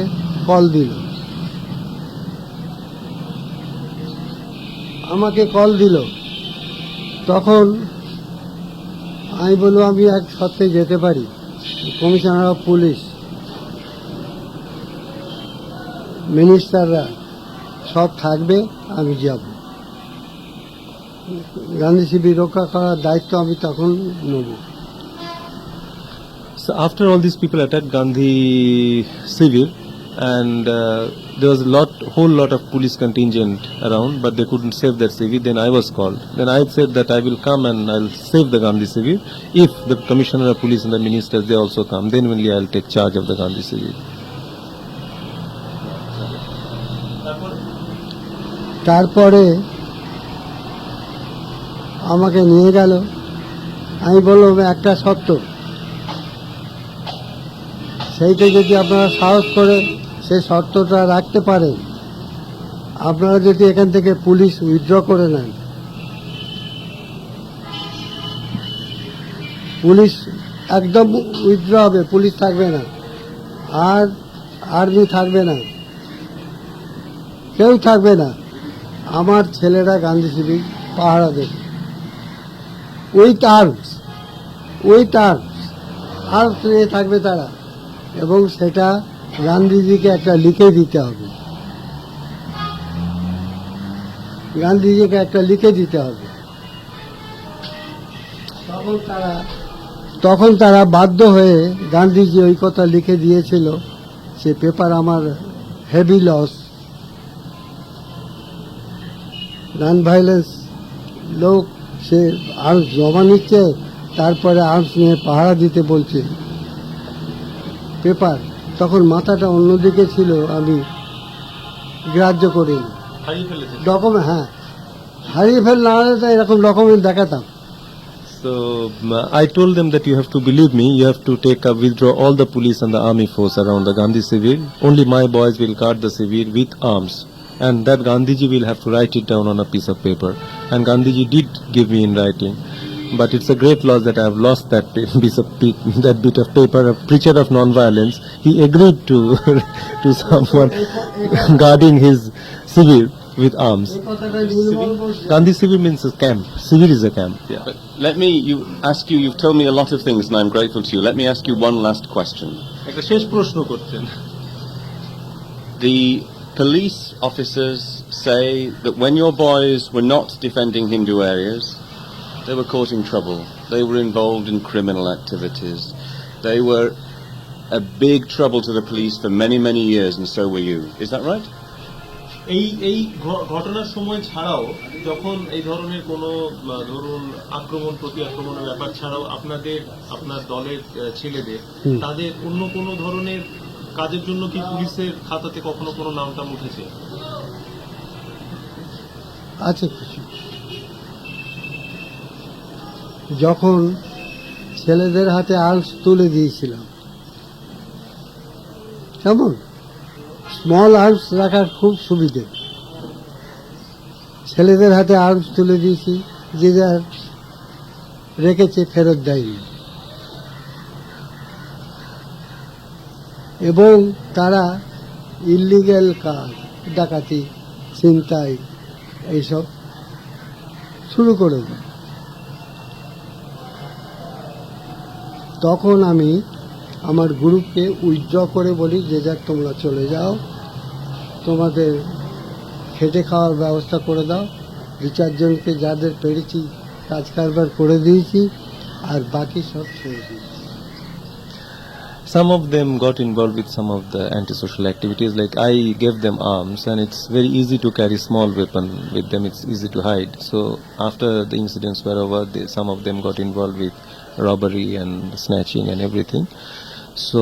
কল দিল, তখন আমি বললাম আমি এক সপ্তাহে যেতে পারি, কমিশনার অফ পুলিশ, মিনিস্টাররা সব থাকবে, আমি যাব। গান্ধী শিবির রক্ষা করার দায়িত্ব আমি তখন নেব। So after all these people attacked Gandhi Shibir, and there was whole lot of police contingent around, but they couldn't save that Shibir. Then I was called. Then I said that I will come and I'll save the Gandhi Shibir if the commissioner of police and the ministers, they also come. Then only I'll take charge of the Gandhi Shibir. তারপরে আমাকে নিয়ে গেল, আমি বললাম একটা শর্ত, সেইটা যদি আপনারা সাহস করে সেই শর্তটা রাখতে পারেন, আপনারা যদি এখান থেকে পুলিশ উইথড্র করে নেন, পুলিশ একদম উইথড্র হবে, পুলিশ থাকবে না, আর আর্মি থাকবে না, কেউ থাকবে না, আমার ছেলেরা গান্ধী শিবির পাহারা দেবে, উইথ আর্মস নিয়ে থাকবে তারা, এবং সেটা গান্ধীজিকে একটা লিখে দিতে হবে, তখন তারা বাধ্য হয়ে, গান্ধীজি ওই কথা লিখে দিয়েছিল, সে পেপার আমার হেভি লস, নন ভাইলেন্স লোক, সে আর্মস জমা নিচ্ছে, তারপরে আর্মস নিয়ে পাহারা দিতে বলছে পেপার। তখন মাথাটা অন্যদিকে ছিল, আমি গ্রাহ্য করিনি ডকুমেন্ট। হারিয়ে ফেল না হলে তো এরকম ডকুমেন্ট দেখাতাম। So I told them that you have to believe me, you have to withdraw all the police and the army force around the Gandhi civil. Only my boys will guard the civil with arms. And that Gandhiji will have to write it down on a piece of paper. And Gandhiji did give me in writing. But it's a great loss that I have lost that that bit of paper. A preacher of non-violence, he agreed to to someone guarding his civil with arms. Gandhi civil means a camp. Civil is a camp. Yeah. But let me you've told me a lot of things and I'm grateful to you. Let me ask you one last question. একটা শেষ প্রশ্ন করছেন। The police officers say that when your boys were not defending Hindu areas, they were causing trouble. They were involved in criminal activities. They were a big trouble to the police for many, many years, and so were you. Is that right? এই ঘটনার সময় ছাড়াও যখন এই ধরনের কোনো ধরুন আক্রমণ প্রতি আক্রমণের ব্যাপার ছাড়াও আপনার দলের ছেলেদের তাদের অন্য কোনো ধরনের কাজের জন্য কি পুলিশের খাতাতে কখনো কোনো নামটাম উঠেছে? আছে কিছু। যখন ছেলেদের হাতে আর্মস তুলে দিয়েছিলাম, কেমন স্মল আর্মস রাখার খুব সুবিধে, ছেলেদের হাতে আর্মস তুলে দিয়েছি, যে যার রেখেছে ফেরত দেয়নি, এবং তারা ইলিগ্যাল কাজ, ডাকাতি, ছিনতাই এইসব শুরু করে দেয়। তখন আমি আমার গ্রুপকে উইথড্র করে বলি, যে যাক তোমরা চলে যাও, তোমাদের খেটে খাওয়ার ব্যবস্থা করে দাও। 2-4 জনকে যাদের পেরেছি কাজ কারবার করে দিয়েছি, আর বাকি সব ছেড়ে দিয়েছি। Some of them got involved with some of the antisocial activities, like I gave them arms and it's very easy to carry small weapon with them, it's easy to hide. So after the incidents were over, some of them got involved with robbery and snatching and everything. So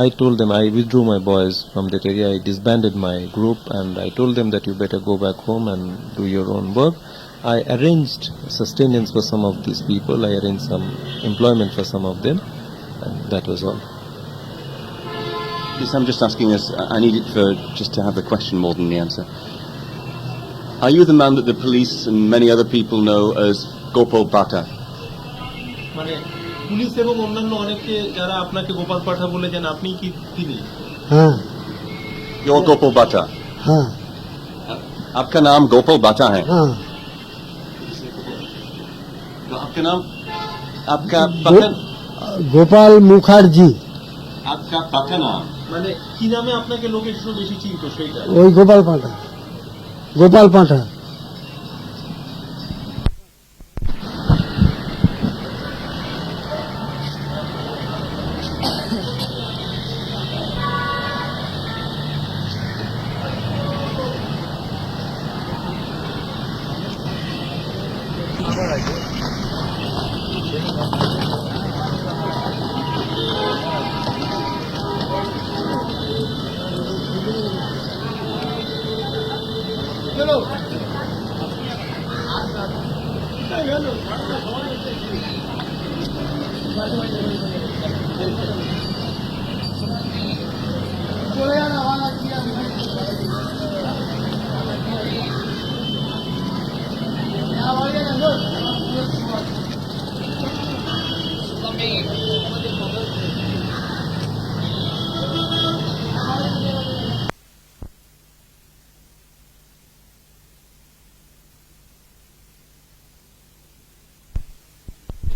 I told them, I withdrew my boys from that area, I disbanded my group and I told them that you better go back home and do your own work. I arranged sustenance for some of these people, I arranged some employment for some of them, and that was all. Yes, I'm just asking us, I need it for just to have the question more than the answer. Are you the man that the police and many other people know as Gopal Bhatta? মানে police এবং অন্যান্য অনেকে যারা আপনাকে গোপাল পাঠা বলে যান, আপনি কি তিনি? হ্যাঁ। You're Gopal Bhatta? হ্যাঁ। आपका नाम गोपाल बाटा है? हाँ। आपका नाम, आपका पता, গোপাল মুখার্জি। आपका पता नाम? মানে কি নামে আপনাকে লোকে বেশি চিনত সেইটা? ওই Gopal পাঁঠা, Gopal পাঁঠা।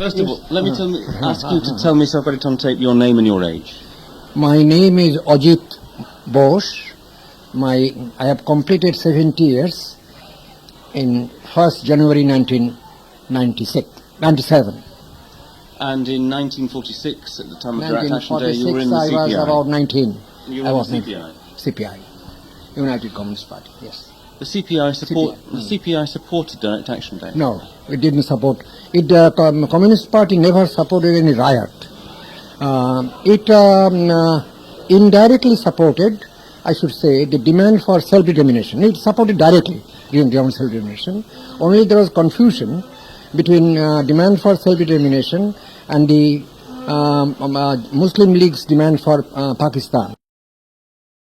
First of all, let me ask you to tell me, so I've got it on tape, your name and your age. My name is Ajit Bose. I have completed 70 years in 1st January 1997. And in 1946, at the time of your Action Day, you were in 1946 the I was CPI. about 19. You I were was in the 19. CPI. CPI, United Communist Party, yes. The CPI CPI. The CPI supported Direct Action Day. No, it didn't support. Communist Party never supported any riot. It indirectly supported I should say, the demand for self-determination. It supported directly German self-determination. Only there was confusion between demand for self-determination and the Muslim League's demand for Pakistan.